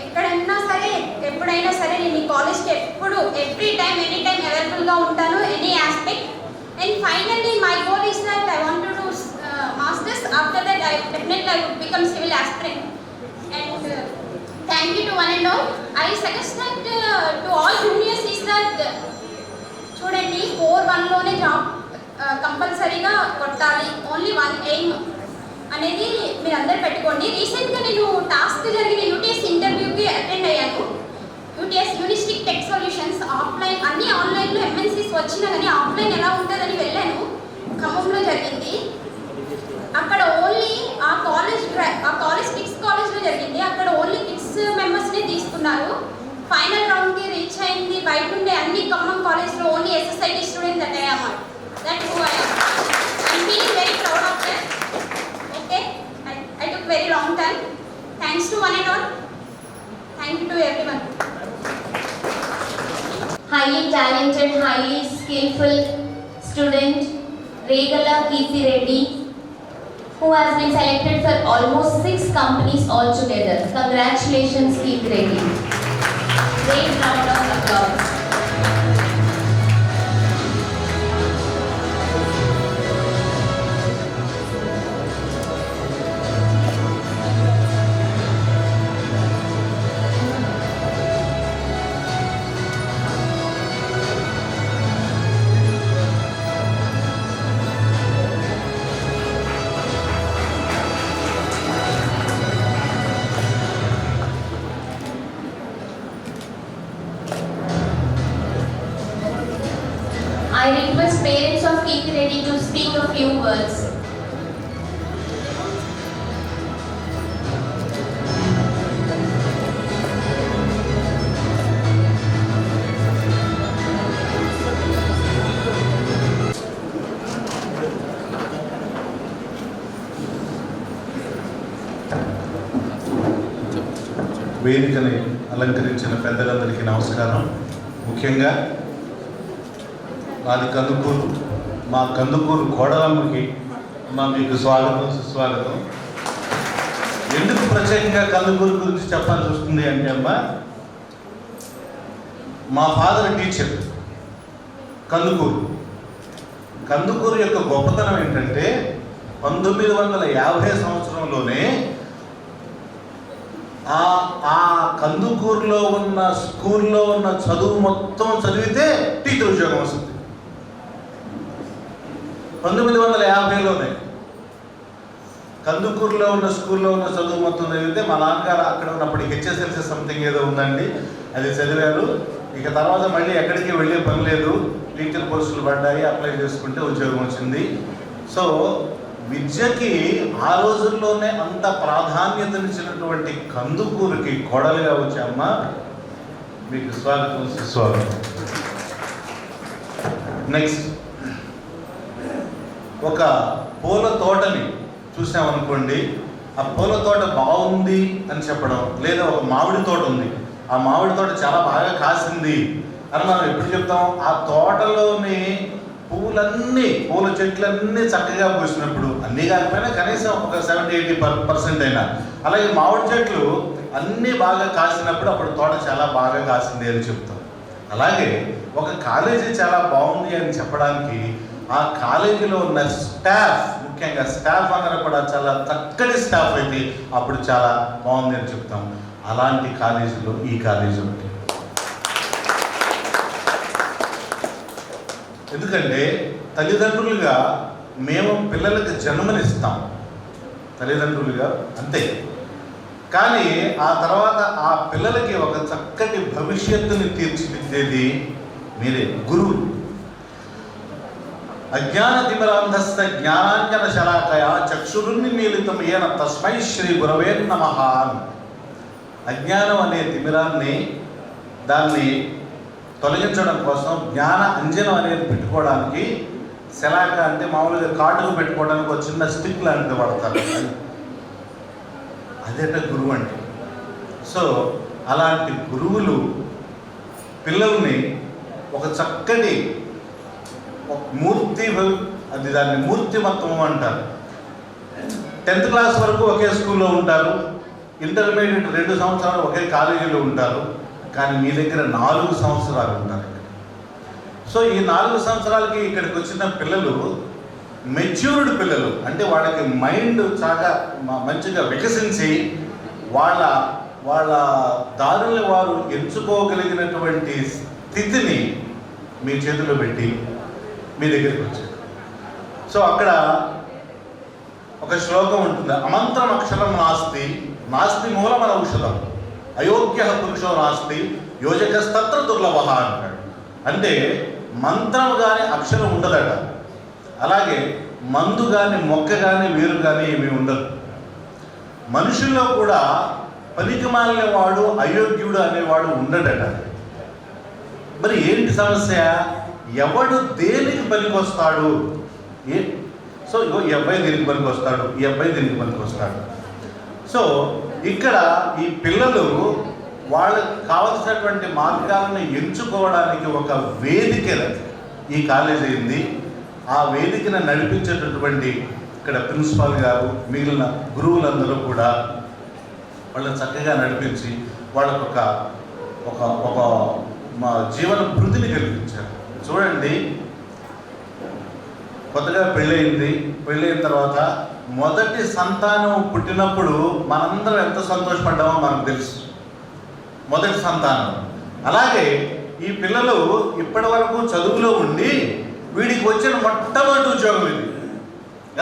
ఎక్కడైనా సరే ఎప్పుడైనా సరే నేను ఈ కాలేజ్కి ఎప్పుడు every time any time అవైలబుల్గా ఉంటాను, any aspect. And finally, my goal is that I want to do masters. After that, I would become civil aspirant. And thank you to one and all. I suggest that to all juniors is that చూడండి 4-1లోనే job కంపల్సరీగా కొట్టాలి. Only 1 aim అనేది మీరు అందరు పెట్టుకోండి. రీసెంట్గా నేను task జరిగిన యూటీఎస్ ఇంటర్వ్యూకి అటెండ్ అయ్యాను. యూటీఎస్ యూనిస్టిక్ టెక్ సొల్యూషన్స్ ఆఫ్లైన్, అన్ని ఆన్లైన్లో ఎంఎన్సీస్ వచ్చినా కానీ ఆఫ్లైన్ ఎలా ఉంటుందని వెళ్ళాను. ఖమ్మంలో జరిగింది. అక్కడ ఓన్లీ ఆ కాలేజ్ కిడ్స్ కాలేజ్లో జరిగింది. అక్కడ ఓన్లీ కిడ్స్ మెంబర్స్ని తీసుకున్నారు. ఫైనల్ రౌండ్కి రీచ్ అయింది. బయట నుండి అన్ని ఖమ్మం కాలేజ్లో only SSIT students that I am. That who I am. I'm feeling very proud of that. Okay, I took very long time. Thanks to one and all. Thank you to everyone. Highly talented, highly skillful student Regala Kirti Reddy, who has been selected for almost 6 companies altogether. Congratulations, Kirti Reddy. Great round of applause. I request parents of Kirti Reddy to speak a few words. వేదికని అలంకరించిన పెద్దలందరికీ నమస్కారం. ముఖ్యంగా మాది కందుకూరు, మా కందుకూరు కోడలమ్మకి మీకు స్వాగతం, సుస్వాగతం. ఎందుకు ప్రత్యేకంగా కందుకూరు గురించి చెప్పాల్సి వస్తుంది అంటే అమ్మా, మా ఫాదర్ టీచర్. కందుకూరు యొక్క గొప్పతనం ఏంటంటే 1950 సంవత్సరంలోనే ఆ కందుకూరులో ఉన్న స్కూల్లో ఉన్న చదువు మొత్తం చదివితే టీచర్ ఉద్యోగం వస్తుంది. 1950లోనే కందుకూరులో ఉన్న స్కూల్లో ఉన్న చదువు మొత్తం చదివితే మా నాన్నగారు అక్కడ ఉన్నప్పుడు HSLC సంథింగ్ ఏదో ఉందండి, అది చదివారు. ఇక తర్వాత మళ్ళీ ఎక్కడికి వెళ్ళే పని లేదు, టీచర్ పోస్టులు పడ్డాయి, అప్లై చేసుకుంటే ఉద్యోగం వచ్చింది. సో విద్యకి ఆ రోజుల్లోనే అంత ప్రాధాన్యతనిచ్చినటువంటి కందుకూరుకి కోడలుగా వచ్చే అమ్మ, మీకు స్వాగతం, సుస్వాగతం. నెక్స్ట్ ఒక పూల తోటని చూసామనుకోండి, ఆ పూల తోట బాగుంది అని చెప్పడం, లేదా ఒక మామిడి తోట ఉంది, ఆ మామిడి తోట చాలా బాగా కాసింది అని మనం ఎప్పుడు చెప్తాం? ఆ తోటలోని పూల చెట్లన్నీ చక్కగా పూసినప్పుడు, అన్నీ కాకపోయినా కనీసం ఒక 70-80% అయినా, అలాగే మామిడి చెట్లు అన్నీ బాగా కాసినప్పుడు అప్పుడు తోట చాలా బాగా కాసింది అని చెప్తాం. అలాగే ఒక కాలేజీ చాలా బాగుంది అని చెప్పడానికి ఆ కాలేజీలో ఉన్న స్టాఫ్, ముఖ్యంగా స్టాఫ్ అందరూ కూడా చాలా చక్కటి స్టాఫ్ అయితే అప్పుడు చాలా బాగుంది అని చెప్తాం. అలాంటి కాలేజీలో ఈ కాలేజీ ఉంది. ఎందుకంటే తల్లిదండ్రులుగా మేము పిల్లలకు జన్మనిస్తాం, తల్లిదండ్రులుగా అంతే. కానీ ఆ తర్వాత ఆ పిల్లలకి ఒక చక్కటి భవిష్యత్తుని తీర్చిదిద్దేది మీరే, గురువులు. అజ్ఞానతిమిరాంధస్త జ్ఞానాంజన శలాకయ చక్షురున్మిళితం ఏన తస్మై శ్రీ గురవే నమః. అజ్ఞానం అనే తిమిరాన్ని, దాన్ని తొలగించడం కోసం జ్ఞాన అంజనం అనేది పెట్టుకోవడానికి, శలాక అంటే మామూలుగా కాటుకు పెట్టుకోవడానికి ఒక చిన్న స్టిక్ లాంటిది వాడతారు, అదేట గురువు అంటే. సో అలాంటి గురువులు పిల్లల్ని ఒక చక్కటి మూర్తి, అది దాన్ని మూర్తిమత్వం అంటారు. 10th క్లాస్ వరకు ఒకే స్కూల్లో ఉంటారు, ఇంటర్మీడియట్ 2 సంవత్సరాలు ఒకే కాలేజీలో ఉంటారు, కానీ మీ దగ్గర 4 సంవత్సరాలు ఉంటారు. సో ఈ 4 సంవత్సరాలకి ఇక్కడికి వచ్చిన పిల్లలు మెచ్యూర్డ్ పిల్లలు, అంటే వాళ్ళకి మైండ్ చాలా మంచిగా వికసించి వాళ్ళ దారుల్ని వారు ఎంచుకోగలిగినటువంటి స్థితిని మీ చేతిలో పెట్టి మీ దగ్గరికి వచ్చారు. సో అక్కడ ఒక శ్లోకం ఉంటుంది, అమంత్రం అక్షరం నాస్తి నాస్తి మూలమన ఔషధం అయోగ్య పురుషో నాస్తి యోజకస్తత్ర దుర్లభ అంటాడు. అంటే మంత్రం కానీ అక్షరం ఉండదట, అలాగే మందు కానీ మొక్క కానీ వేరు కానీ ఏమీ ఉండదు. మనుషుల్లో కూడా పనికి మాలిన వాడు అయోగ్యుడు అనేవాడు ఉండడట. మరి ఏంటి సమస్య? ఎవడు దేనికి పనికొస్తాడు? సో ఈ అబ్బాయి దీనికి పనికొస్తాడు, ఈ అబ్బాయి దీనికి పనికొస్తాడు. సో ఇక్కడ ఈ పిల్లలు వాళ్ళకి కావలసినటువంటి మార్గాలను ఎంచుకోవడానికి ఒక వేదిక ఈ కాలేజ్ అయింది. ఆ వేదికను నడిపించేటటువంటి ఇక్కడ ప్రిన్సిపాల్ గారు, మిగిలిన గురువులందరూ కూడా వాళ్ళని చక్కగా నడిపించి వాళ్ళకు ఒక మా జీవన భృతిని కల్పించారు. చూడండి, కొత్తగా పెళ్ళయిన తర్వాత మొదటి సంతానం పుట్టినప్పుడు మనందరం ఎంత సంతోషపడ్డామో మనకు తెలుసు, మొదటి సంతానం. అలాగే ఈ పిల్లలు ఇప్పటి వరకు చదువులో ఉండి వీడికి వచ్చిన మొట్టమొదటి ఉద్యోగం ఇది,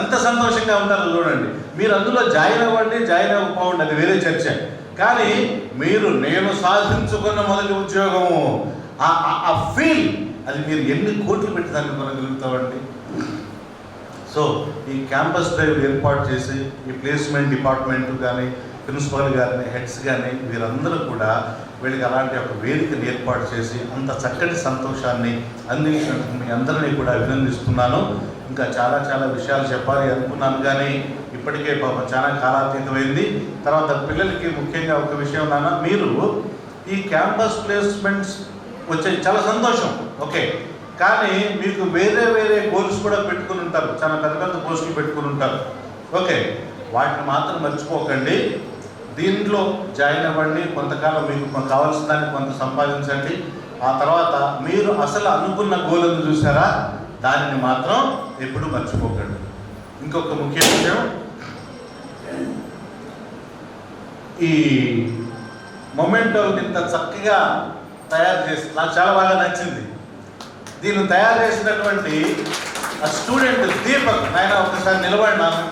ఎంత సంతోషంగా ఉంటారో చూడండి. మీరు అందులో జాయిన్ అవ్వండి, జాయిన్ అవ్వకపోండి, అది వేరే చర్చ. కానీ నేను సాధించుకున్న మొదటి ఉద్యోగము, ఆ ఫీల్, అది మీరు ఎన్ని కోట్లు పెట్టి దాన్ని కొనగలుగుతామండి. సో ఈ క్యాంపస్ డ్రైవ్ ఏర్పాటు చేసి ఈ ప్లేస్మెంట్ డిపార్ట్మెంట్ కానీ, ప్రిన్సిపాల్ గారిని, హెడ్స్ కానీ, వీరందరూ కూడా వీళ్ళకి అలాంటి ఒక వేదికను ఏర్పాటు చేసి అంత చక్కటి సంతోషాన్ని అందించినట్టు మీ అందరినీ కూడా అభినందిస్తున్నాను. ఇంకా చాలా చాలా విషయాలు చెప్పాలి అనుకున్నాను, కానీ ఇప్పటికే చాలా కాలాతీతమైంది. తర్వాత పిల్లలకి ముఖ్యంగా ఒక విషయం నాన్న, మీరు ఈ క్యాంపస్ ప్లేస్మెంట్స్ వచ్చే చాలా సంతోషం, ఓకే, కానీ మీకు వేరే గోల్స్ కూడా పెట్టుకుని ఉంటారు, చాలా పెద్ద పోస్టులు పెట్టుకుని ఉంటారు, ఓకే. వాటిని మాత్రం మర్చిపోకండి. దీంట్లో జాయిన్ అవ్వండి, కొంతకాలం మీకు కావాల్సిన దాన్ని కొంత సంపాదించండి. ఆ తర్వాత మీరు అసలు అనుకున్న గోల్ని చూసారా, దానిని మాత్రం ఎప్పుడూ మర్చిపోకండి. ఇంకొక ముఖ్య విషయం, ఈ మొమెంటో ఇంత చక్కగా తయారు చేసి నాకు చాలా బాగా నచ్చింది. దీన్ని తయారు చేసినటువంటి ఆ స్టూడెంట్ దీపక్, ఆయన ఒకసారి నిలబడినాను,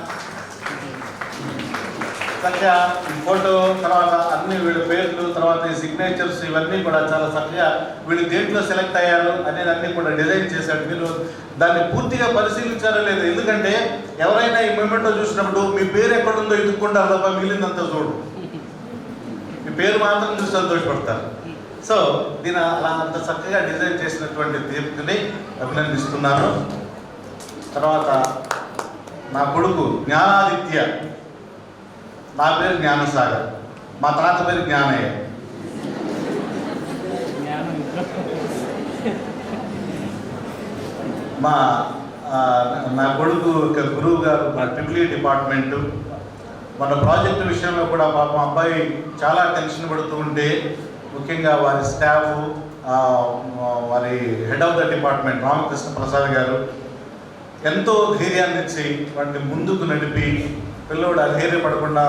చక్కగా ఫోటో, తర్వాత అన్ని వీళ్ళ పేర్లు, తర్వాత ఈ సిగ్నేచర్స్, ఇవన్నీ కూడా చాలా చక్కగా వీళ్ళు దేంట్లో సెలెక్ట్ అయ్యారు అనేది అన్నీ కూడా డిజైన్ చేశాడు. మీరు దాన్ని పూర్తిగా పరిశీలించారో లేదు, ఎందుకంటే ఎవరైనా ఈ మూమెంట్లో చూసినప్పుడు మీ పేరు ఎక్కడుందో ఎత్తుక్కుంటారు తప్ప మిగిలిందంతా చూడు, మీ పేరు మాత్రం చూసి సంతోషపడతారు. సో దీని అలా అంత చక్కగా డిజైన్ చేసినటువంటి దీప్తిని అభినందిస్తున్నాను. తర్వాత నా కొడుకు జ్ఞానాదిత్య, నా పేరు జ్ఞానసాగర్, మా తాత పేరు జ్ఞానయ్య. నా కొడుకు గురువు గారు మా ట్రిపుల్ డిపార్ట్మెంటు. మన ప్రాజెక్టు విషయంలో కూడా పాపం అబ్బాయి చాలా టెన్షన్ పడుతూ ఉంటే, ముఖ్యంగా వారి స్టాఫ్, వారి head of the department Ramakrishna Prasad గారు ఎంతో ధైర్యాన్ని ఇచ్చి వాటిని ముందుకు నడిపి పిల్లోడు అధైర్యపడకుండా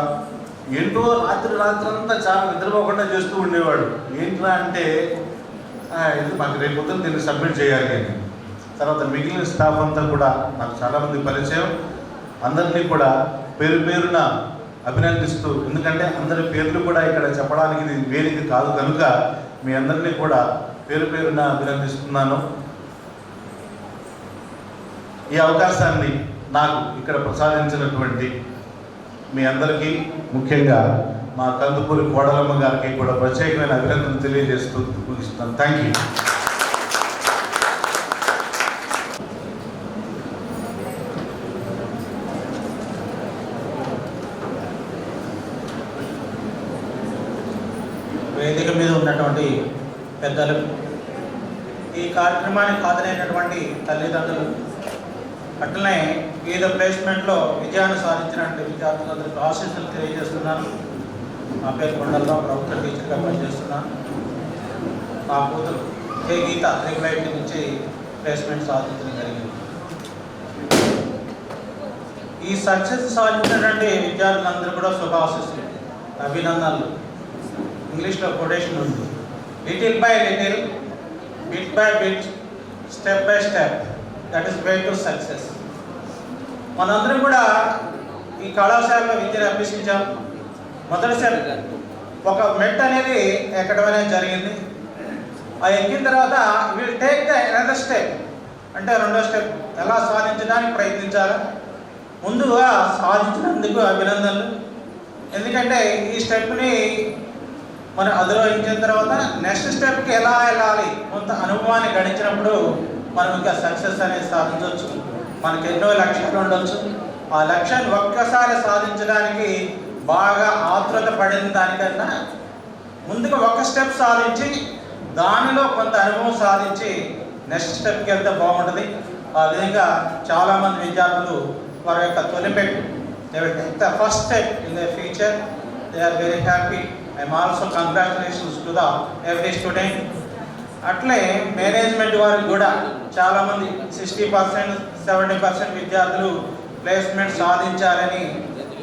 ఏంటో రాత్రి అంతా చాలా నిద్రపోకుండా చేస్తూ ఉండేవాడు. ఏంట్రా అంటే ఇది మాకు రేపు పొద్దున్న దీన్ని సబ్మిట్ చేయాలి అని. తర్వాత మిగిలిన స్టాఫ్ అంతా కూడా నాకు చాలామంది పరిచయం. అందరినీ కూడా పేరు పేరున అభినందిస్తూ, ఎందుకంటే అందరి పేర్లు కూడా ఇక్కడ చెప్పడానికి ఇది వేదిక కాదు కనుక మీ అందరినీ కూడా పేరు పేరున అభినందిస్తున్నాను. ఈ అవకాశాన్ని నాకు ఇక్కడ ప్రసాదించినటువంటి మీ అందరికీ, ముఖ్యంగా మా కందుకూరి కోడలమ్మ గారికి కూడా ప్రత్యేకమైన అభినందనలు తెలియజేస్తూ ముగిస్తున్నాను. Thank you. వేదిక మీద ఉన్నటువంటి పెద్దలు, ఈ కార్యక్రమానికి హాజరైనటువంటి తల్లిదండ్రులు, అట్లనే వివిధ ప్లేస్మెంట్లో విజయాన్ని సాధించినటువంటి విద్యార్థులందరికీ ఆశీస్సులు తెలియజేస్తున్నాను. నా పేరు కొండలరావు, ప్రభుత్వ టీచర్గా పనిచేస్తున్నాను. నా కూతురు కే గీత త్రిపుల్ నుంచి ప్లేస్మెంట్ సాధించడం జరిగింది. ఈ సక్సెస్ సాధించినటువంటి విద్యార్థులందరూ కూడా శుభాశీస్సులు, అభినందనలు. ఇంగ్లీష్లో కొటేషన్ ఉంది, little by little, bit by bit, step by step, that is way to success. మనందరం కూడా ఈ కళాశాలలో విద్యను అభ్యసించాం. మొదటిసారి ఒక మెట్ అనేది ఎక్కడం అనేది జరిగింది. అది ఎక్కిన తర్వాత will take the another step, అంటే రెండో స్టెప్ ఎలా సాధించడానికి ప్రయత్నించాలి. ముందుగా సాధించినందుకు అభినందనలు. ఎందుకంటే ఈ స్టెప్ని మనం అధిరోహించిన తర్వాత నెక్స్ట్ స్టెప్కి ఎలా వెళ్ళాలి కొంత అనుభవాన్ని గడించినప్పుడు మనం ఇంకా సక్సెస్ అనేది సాధించవచ్చు. మనకి ఎన్నో లక్ష్యాలు ఉండవచ్చు. ఆ లక్ష్యాన్ని ఒక్కసారి సాధించడానికి బాగా ఆతృత పడిన దానికన్నా ముందుగా ఒక స్టెప్ సాధించి దానిలో కొంత అనుభవం సాధించి నెక్స్ట్ స్టెప్కి వెళ్తే బాగుంటుంది. ఆ విధంగా చాలామంది విద్యార్థులు వారి యొక్క తొలి మెట్టు, they will take the first step in the future. They are very happy. I'm also congratulations to the every student. అట్లే మేనేజ్మెంట్ వారికి కూడా చాలామంది 60%, 70% విద్యార్థులు ప్లేస్మెంట్ సాధించాలని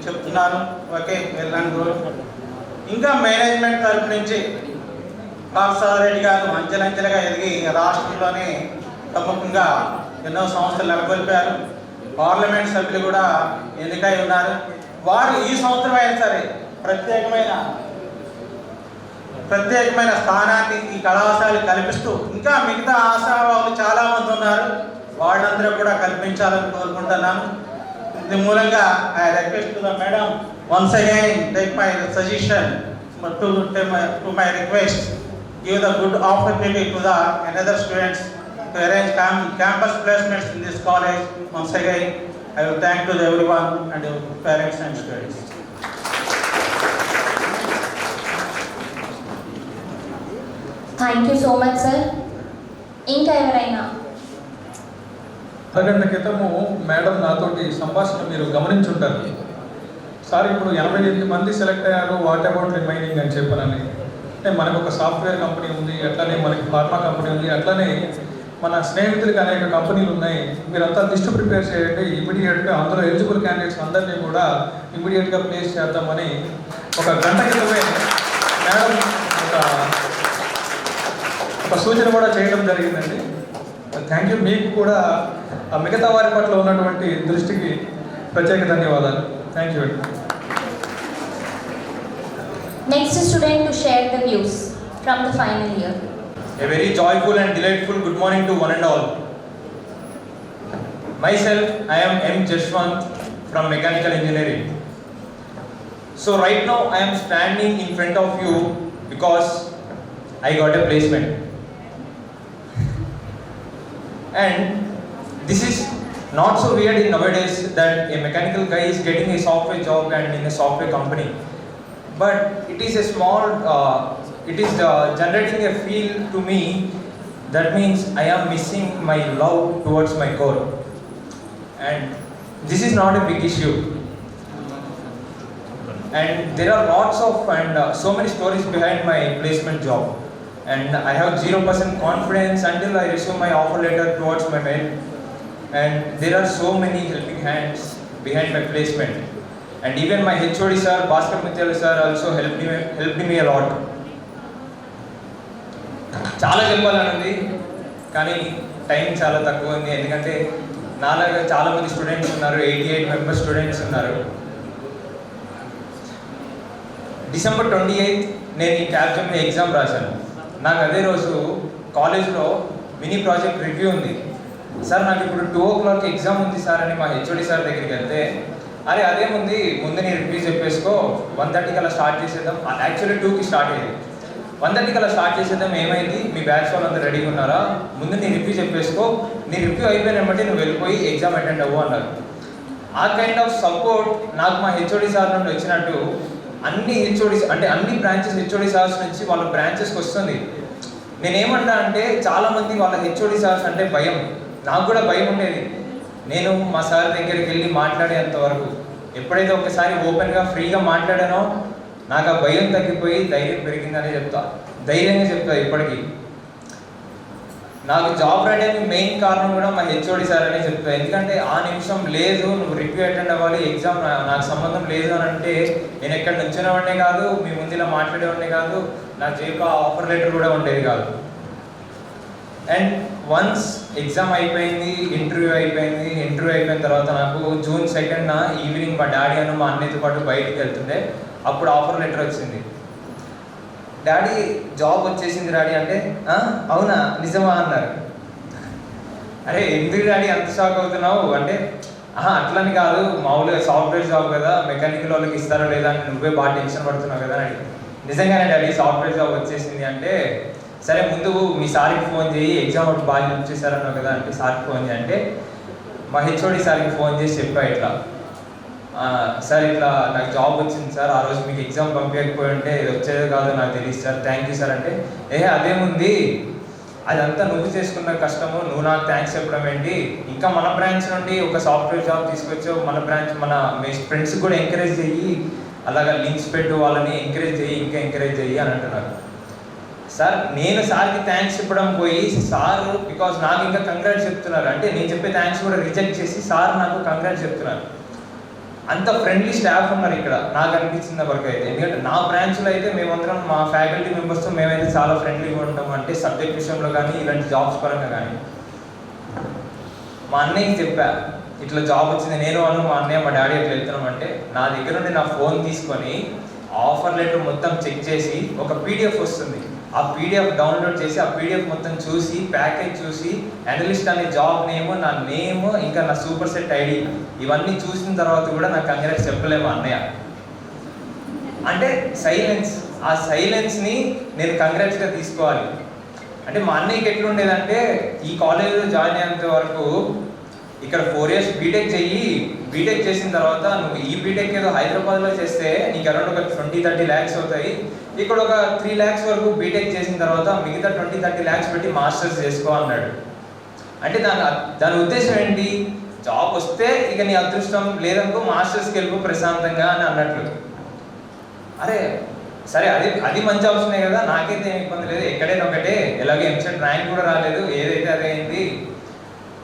చెప్తున్నారు. Okay, well and good. ఇంకా మేనేజ్మెంట్ తరఫు నుంచి ప్రసాద్ రెడ్డి గారు అంచెలంచెలుగా ఎదిగి రాష్ట్రంలోనే ప్రముఖంగా ఎన్నో సంస్థలు నెలకొల్పారు. పార్లమెంట్ సభ్యులు కూడా ఎన్నికై ఉన్నారు. వారు ఈ సంవత్సరం అయినా సరే ప్రత్యేకమైన స్థానాన్ని ఈ కళాశాల కల్పిస్తూ ఇంకా మిగతా ఆశావాహులు చాలామంది ఉన్నారు, వాళ్ళందరూ కూడా కల్పించాలని కోరుకుంటున్నాను. ఇది మూలంగా I request to the madam once again take my suggestion to my request, give the good opportunity to the another students to arrange campus placements in this college. Once again, I will thank to everyone and your parents and students. Thank you so much, sir. ఇంకా ఎవరైనా? అరగంట క్రితము madam నాతోటి సంభాషణ మీరు గమనించుంటారు. Sir ఇప్పుడు 88 మంది select అయ్యారు, వాట్ అబౌట్ రిమైనింగ్ అని చెప్పానని. అంటే మనకు ఒక సాఫ్ట్వేర్ కంపెనీ ఉంది, అట్లనే మనకి ఫార్మా కంపెనీ ఉంది, అట్లనే మన స్నేహితులకి అనేక కంపెనీలు ఉన్నాయి. మీరంతా లిస్ట్ ప్రిపేర్ చేయండి, ఇమీడియట్గా అందులో ఎలిజిబుల్ క్యాండిడేట్స్ అందరినీ కూడా ఇమీడియట్గా ప్లేస్ చేద్దామని ఒక గంట క్రితమే మేడం ఒక సూచన కూడా చేయడం జరిగిందండి. Thank you. మీకు కూడా మిగతా వారి పట్ల ఉన్నటువంటి దృష్టికి ప్రత్యేక ధన్యవాదాలు. థ్యాంక్ యూ అండి. Next student to share the views from the final year. A very joyful and delightful good morning to one and all. Myself, I am M. Jashwant from Mechanical Engineering. So right now I am standing in front of you because I got a placement. And this is not so weird in nowadays that a mechanical guy is getting a software job and in a software company. But it is a small, it is generating a feel to me. That means I am missing my love towards my goal. And this is not a big issue. And there are lots of and so many stories behind my placement job. And I have 0% confidence until I receive my offer letter towards my mail. And there are so many helping hands behind my placement. And even my HOD sir, Bhaskar Mutyala sir also helped me a lot. చాలా చెప్పాలని ఉంది కానీ time చాలా తక్కువ ఉంది. ఎందుకంటే నాలాగా చాలామంది స్టూడెంట్స్ ఉన్నారు, 88 మెంబర్స్ స్టూడెంట్స్ ఉన్నారు. December 28th నేను ఈ క్యాప్జెమిని ఎగ్జామ్ రాశాను. నాకు అదే రోజు కాలేజ్లో మినీ ప్రాజెక్ట్ రివ్యూ ఉంది. సార్ నాకు ఇప్పుడు 2 o'clock ఎగ్జామ్ ఉంది సార్ అని మా హెచ్ఓడి సార్ దగ్గరికి వెళ్తే, అరే అదేముంది ముందు నీ రివ్యూ చెప్పేసుకో, 1:30 కల్లా స్టార్ట్ చేసేద్దాం. యాక్చువల్లీ 2కి స్టార్ట్ అయ్యేది. 1:30 కల్లా స్టార్ట్ చేసేద్దాం, ఏమైంది మీ బ్యాచ్ వాళ్ళందరూ రెడీగా ఉన్నారా, ముందు నీ రివ్యూ చెప్పేసుకో, నీ రివ్యూ అయిపోయిన బట్టి నువ్వు వెళ్ళిపోయి ఎగ్జామ్ అటెండ్ అవ్వు అన్నారు. ఆ కైండ్ ఆఫ్ సపోర్ట్ నాకు మా హెచ్ఓడి సార్ నుండి వచ్చినట్టు అన్ని హెచ్ఓడిస్ అంటే అన్ని బ్రాంచెస్ హెచ్ఓడి సార్స్ నుంచి వాళ్ళ బ్రాంచెస్కి వస్తుంది. నేనేమంటా అంటే చాలామంది వాళ్ళ హెచ్ఓడి సార్స్ అంటే భయం, నాకు కూడా భయం ఉండేది. నేను మా సార్ దగ్గరికి వెళ్ళి మాట్లాడేంత వరకు ఎప్పుడైతే ఒకసారి ఓపెన్గా ఫ్రీగా మాట్లాడానో నాకు ఆ భయం తగ్గిపోయి ధైర్యం పెరిగిందనే చెప్తా, ధైర్యంగా చెప్తా. ఇప్పటికీ నాకు జాబ్ రావడానికి మెయిన్ కారణం కూడా మా హెచ్ఓడి సార్ అనే చెప్తా. ఎందుకంటే ఆ నిమిషం లేదు నువ్వు రివ్యూ అటెండ్ అవ్వాలి, ఎగ్జామ్ నాకు సంబంధం లేదు అని అంటే నేను ఎక్కడ నుంచునేవాడినే కాదు, మీ ముందు ఇలా మాట్లాడేవాడినే కాదు, నా జేబులో ఆఫర్ లెటర్ కూడా ఉండేది కాదు. అండ్ వన్స్ ఎగ్జామ్ అయిపోయింది, ఇంటర్వ్యూ అయిపోయిన తర్వాత నాకు June 2nd ఈవినింగ్ మా డాడీ అను మా అన్నయ్యతో పాటు బయటికి వెళ్తుండే. అప్పుడు ఆఫర్ లెటర్ వచ్చింది. డాడీ జాబ్ వచ్చేసింది డాడీ అంటే, అవునా నిజమా అన్నారు. అరే ఎందుకు డాడీ అంత షాక్ అవుతున్నావు అంటే, అట్లని కాదు, మామూలుగా సాఫ్ట్వేర్ జాబ్ కదా, మెకానికల్ వాళ్ళకి ఇస్తారో లేదా అని నువ్వే బాగా టెన్షన్ పడుతున్నావు కదా అని. నిజంగానే డాడీ సాఫ్ట్వేర్ జాబ్ వచ్చేసింది అంటే, సరే ముందు మీ సార్కి ఫోన్ చేయి, ఎగ్జామ్ ఒకటి బాగా యూజ్ చేశారన్నావు కదా అంటే సార్కి ఫోన్ చేయి అంటే, మా హెచ్ఓడి సార్కి ఫోన్ చేసి చెప్పా ఇట్లా, సార్ ఇట్లా నాకు జాబ్ వచ్చింది సార్, ఆ రోజు మీకు ఎగ్జామ్ పంపించకపోయి ఉంటే ఇది వచ్చేది కాదు నాకు తెలియదు సార్, థ్యాంక్ యూ సార్ అంటే, అదేముంది అదంతా నువ్వు చేసుకున్న కష్టము, నువ్వు నాకు థ్యాంక్స్ చెప్పడం ఏంటి, ఇంకా మన బ్రాంచ్ నుండి ఒక సాఫ్ట్వేర్ జాబ్ తీసుకొచ్చావు, మన బ్రాంచ్ మన మీ ఫ్రెండ్స్కి కూడా ఎంకరేజ్ చెయ్యి, అలాగా లింక్స్ పెట్టు, వాళ్ళని ఎంకరేజ్ చెయ్యి, ఇంకా ఎంకరేజ్ చెయ్యి అని అంటున్నారు. సార్ నేను సార్కి థ్యాంక్స్ చెప్పడం పోయి సార్ బికాజ్ నాకు ఇంకా కంగ్రాట్స్ చెప్తున్నారు అంటే నేను చెప్పే థ్యాంక్స్ కూడా రిజెక్ట్ చేసి సార్ నాకు కంగ్రాట్స్ చెప్తున్నారు. అంత ఫ్రెండ్లీ స్టాఫ్ ఉన్నారు ఇక్కడ నాకు అనిపించిన వరకు అయితే. ఎందుకంటే నా బ్రాంచ్లో అయితే మేమందరం మా ఫ్యాకల్టీ మెంబర్స్తో మేమైతే చాలా ఫ్రెండ్లీగా ఉంటాం, అంటే సబ్జెక్ట్ విషయంలో కానీ ఇలాంటి జాబ్స్ పరంగా కానీ. మా అన్నయ్యకి చెప్పా ఇట్లా జాబ్ వచ్చింది, నేను మా అన్నయ్య మా డాడీ అట్లా వెళ్తున్నామంటే నా దగ్గర నుండి నా ఫోన్ తీసుకొని ఆఫర్ లెటర్ మొత్తం చెక్ చేసి ఒక PDF వస్తుంది, ఆ PDF డౌన్లోడ్ చేసి ఆ PDF మొత్తం చూసి ప్యాకేజ్ చూసి అనలిస్ట్ అనే జాబ్ నేమ్, నా నేమ్, ఇంకా నా సూపర్ సెట్ ఐడి ఇవన్నీ చూసిన తర్వాత కూడా నాకు కంగ్రాట్స్ చెప్పలేము అన్నయ్య అంటే సైలెన్స్. ఆ సైలెన్స్ని నేను కంగ్రాట్స్గా తీసుకోవాలి. అంటే మా అన్నయ్యకి ఎట్లుండేదంటే ఈ కాలేజీలో జాయిన్ అయ్యేంత వరకు ఇక్కడ 4 years బీటెక్ చెయ్యి, బీటెక్ చేసిన తర్వాత నువ్వు ఈ బీటెక్ ఏదో హైదరాబాద్లో చేస్తే నీకు అరౌండ్ ఒక 20-30 lakhs అవుతాయి, ఇక్కడ ఒక 3 lakhs వరకు బీటెక్ చేసిన తర్వాత మిగతా 20-30 lakhs పెట్టి మాస్టర్స్ చేసుకో అన్నాడు. అంటే దాని ఉద్దేశం ఏంటి, జాబ్ వస్తే ఇక నీ అదృష్టం, లేదనుకో మాస్టర్స్కి వెళ్ళిపో ప్రశాంతంగా అని అన్నట్లు. అరే సరే అది మంచి ఆప్షనే కదా, నాకైతే ఏం ఇబ్బంది లేదు, ఎక్కడైనా ఒకటే, ఎలాగే ఎంసెట్ ర్యాంక్ కూడా రాలేదు, ఏదైతే అదే అయింది,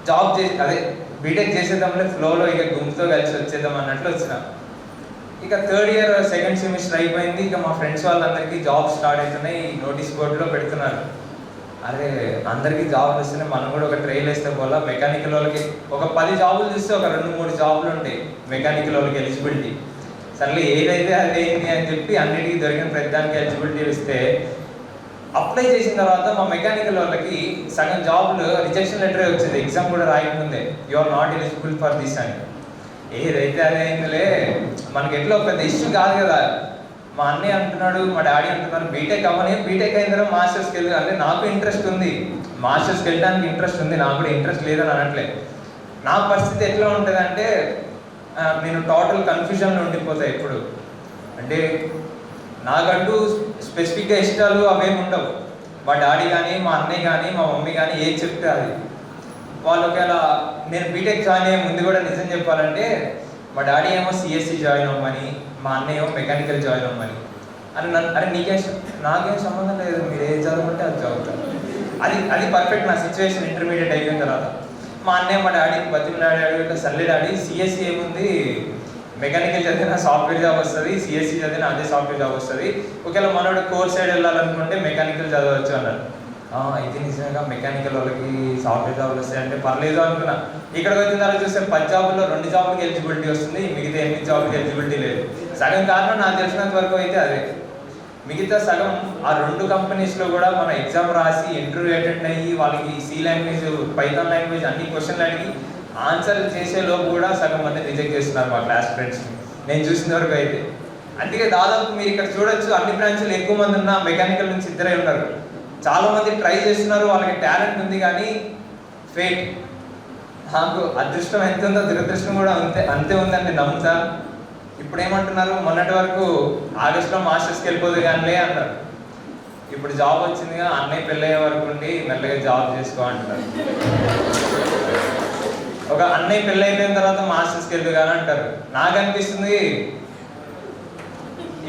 జాబ్ చేసి అదే బీటెక్ చేసేద్దాంలే ఫ్లోలో ఇక గుంపుతో కలిసి వచ్చేద్దాం అన్నట్లు వచ్చిన. ఇక 3rd year 2nd semester అయిపోయింది, ఇక మా ఫ్రెండ్స్ వాళ్ళందరికీ జాబ్ స్టార్ట్ అవుతున్నాయి, నోటీస్ బోర్డులో పెడుతున్నారు. అరే అందరికీ జాబ్ వస్తున్నాయి, మనం కూడా ఒక ట్రైల్ వేస్తే పోలా, మెకానికల్ వాళ్ళకి ఒక 10 జాబులు చూస్తే ఒక 2-3 జాబులు ఉంటాయి మెకానికల్ వాళ్ళకి ఎలిజిబిలిటీ. సర్లే ఏదైతే అదేంటి అని చెప్పి అన్నిటికీ దొరికిన ప్రతిదానికి ఎలిజిబిలిటీ ఇస్తే అప్లై చేసిన తర్వాత మా మెకానికల్ వాళ్ళకి సగం జాబ్లు రిజెక్షన్ లెటరే వచ్చింది, ఎగ్జామ్ కూడా రాయకముందే, you are not eligible for this అని. ఏదైతే అదే అయిందిలే, మనకి ఎట్లా పెద్ద ఇష్యూ కాదు కదా, మా అన్నయ్య అంటున్నాడు, మా డాడీ అంటున్నారు బీటెక్ అవ్వని, బీటెక్ అయిన తర్వాత మాస్టర్స్కి వెళ్ళి, అంటే నాకు ఇంట్రెస్ట్ ఉంది, మాస్టర్స్కి వెళ్ళడానికి ఇంట్రెస్ట్ ఉంది, నాకు కూడా ఇంట్రెస్ట్ లేదని అనట్లేదు. నా పరిస్థితి ఎట్లా ఉంటుంది అంటే నేను టోటల్ కన్ఫ్యూజన్లో ఉండిపోతాయి ఎప్పుడు. అంటే నాకంటూ స్పెసిఫిక్గా ఇష్టాలు అవేమి ఉండవు. మా డాడీ కానీ, మా అన్నయ్య కానీ, మా మమ్మీ కానీ ఏది చెప్తే అది. వాళ్ళు ఒకవేళ నేను బీటెక్ జాయిన్ అయ్యే ముందు కూడా నిజం చెప్పాలంటే మా డాడీ ఏమో సిఎస్సి జాయిన్ అవ్వమని, మా అన్నయ్య ఏమో మెకానికల్ జాయిన్ అవ్వమని అని నన్ను, అరే నాకేం సంబంధం లేదు, మీరు ఏది చదవమంటే అది చదువుతాను. అది పర్ఫెక్ట్ నా సిచ్యువేషన్. ఇంటర్మీడియట్ అయిపోయిన తర్వాత మా అన్నయ్య మా డాడీకి డాడీ సర్లే డాడీ సిఎస్సి ఏముంది, మెకానికల్ చదివిన సాఫ్ట్వేర్ జాబ్ వస్తుంది, సిఎస్సి చదివిన అదే సాఫ్ట్వేర్ జాబ్ వస్తుంది, ఒకవేళ మనోడు కోర్ సైడ్ వెళ్ళాలనుకుంటే మెకానికల్ చదవచ్చు అన్నారు. ఇది నిజంగా మెకానికల్ వాళ్ళకి సాఫ్ట్వేర్ జాబులు వస్తాయంటే పర్లేదు అనుకున్నా. ఇక్కడికి వచ్చిన తర్వాత చూస్తే 10 జాబుల్లో 2 జాబులకి ఎలిజిబిలిటీ వస్తుంది, మిగతా 8 జాబులకి ఎలిజిబిలిటీ లేదు. సగం కారణం నాకు తెలిసినంత వరకు అయితే అదే. మిగతా సగం ఆ 2 కంపెనీస్లో కూడా మన ఎగ్జామ్ రాసి ఇంటర్వ్యూ అటెండ్ అయ్యి వాళ్ళకి సి లాంగ్వేజ్, పైథాన్ లాంగ్వేజ్ అన్ని క్వశ్చన్లు అడిగి ఆన్సర్ చేసే లోపు కూడా సగం మంది రిజెక్ట్ చేస్తున్నారు మా క్లాస్ ఫ్రెండ్స్ నేను చూసిన వరకు అయితే. అందుకే దాదాపు మీరు ఇక్కడ చూడొచ్చు, అన్ని బ్రాంచ్లు ఎక్కువ మంది ఉన్న మెకానికల్ నుంచి 2 ఉన్నారు. చాలా మంది ట్రై చేస్తున్నారు, వాళ్ళకి టాలెంట్ ఉంది, కానీ ఫేట్. నాకు అదృష్టం ఎంత ఉందో దురదృష్టం కూడా అంతే ఉందండి, నమ్ముతా. ఇప్పుడు ఏమంటున్నారు, మొన్నటి వరకు ఆగస్టులో మాస్టర్స్కి వెళ్ళిపోదు కానీ అంటారు. ఇప్పుడు జాబ్ వచ్చిందిగా, అన్నయ్య పెళ్ళయ్యే వరకు ఉండి మెల్లగా జాబ్ చేసుకో అంటారు. ఒక అన్నయ్య పెళ్ళి అయిపోయిన తర్వాత మాస్టర్స్కి వెళ్తూ కానీ అంటారు. నాకు అనిపిస్తుంది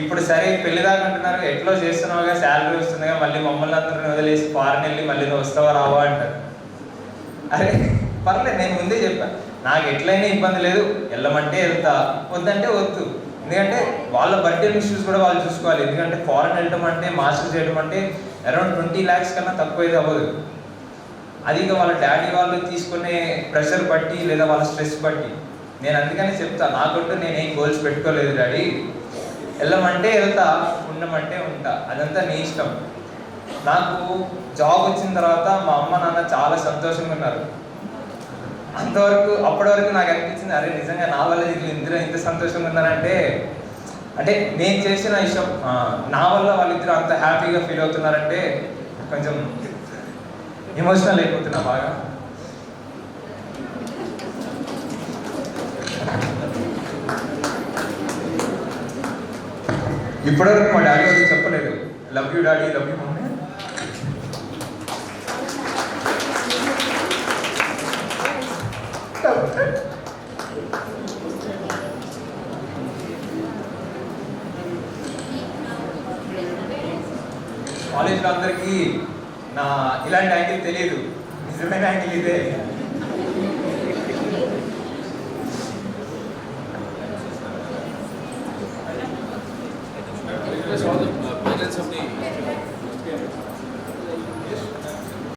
ఇప్పుడు సరే పెళ్లి దాకా అంటున్నారు, ఎట్లో చేస్తున్నావుగా, శాలరీ వస్తుందిగా, మళ్ళీ మమ్మల్ని అందరిని వదిలేసి ఫారెన్ వెళ్ళి మళ్ళీ నువ్వు వస్తావా రావా అంటారు. అరే పర్లేదు, నేను ముందే చెప్పాను, నాకు ఎట్లయినా ఇబ్బంది లేదు, వెళ్ళమంటే వెళ్తా, వద్దంటే వద్దు. ఎందుకంటే వాళ్ళ బడ్జెట్ ఇష్యూస్ కూడా వాళ్ళు చూసుకోవాలి. ఎందుకంటే ఫారెన్ వెళ్ళటం అంటే, మాస్టర్స్ చేయడం అంటే అరౌండ్ 20 lakhs కన్నా తక్కువ అయితే అవ్వదు. అది ఇక వాళ్ళ డాడీ వాళ్ళు తీసుకునే ప్రెషర్ బట్టి లేదా వాళ్ళ స్ట్రెస్ బట్టి. నేను అందుకని చెప్తా, నాకంటూ నేనేం గోల్స్ పెట్టుకోలేదు డాడీ, వెళ్ళమంటే వెళ్తా, ఉండమంటే ఉంటా, అదంతా నీ ఇష్టం. నాకు జాబ్ వచ్చిన తర్వాత మా అమ్మ నాన్న చాలా సంతోషంగా ఉన్నారు. అప్పటి వరకు నాకు అనిపించింది, అరే నిజంగా నా వల్ల వీళ్ళిద్దరూ ఇంత సంతోషంగా ఉన్నారంటే, అంటే నేను చేసిన ఇష్టం నా వల్ల వాళ్ళిద్దరూ అంత హ్యాపీగా ఫీల్ అవుతున్నారంటే కొంచెం ఎమోషనల్ అయిపోతున్నా బాగా. ఇప్పటివరకు మా డాడీ వాళ్ళు చెప్పలేదు love you daddy, love you mummy. కాలేజ్లో అందరికీ నా ఇలాంటి యాంగిల్ తెలియదు, నిజమైన యాంగిల్ ఇదే.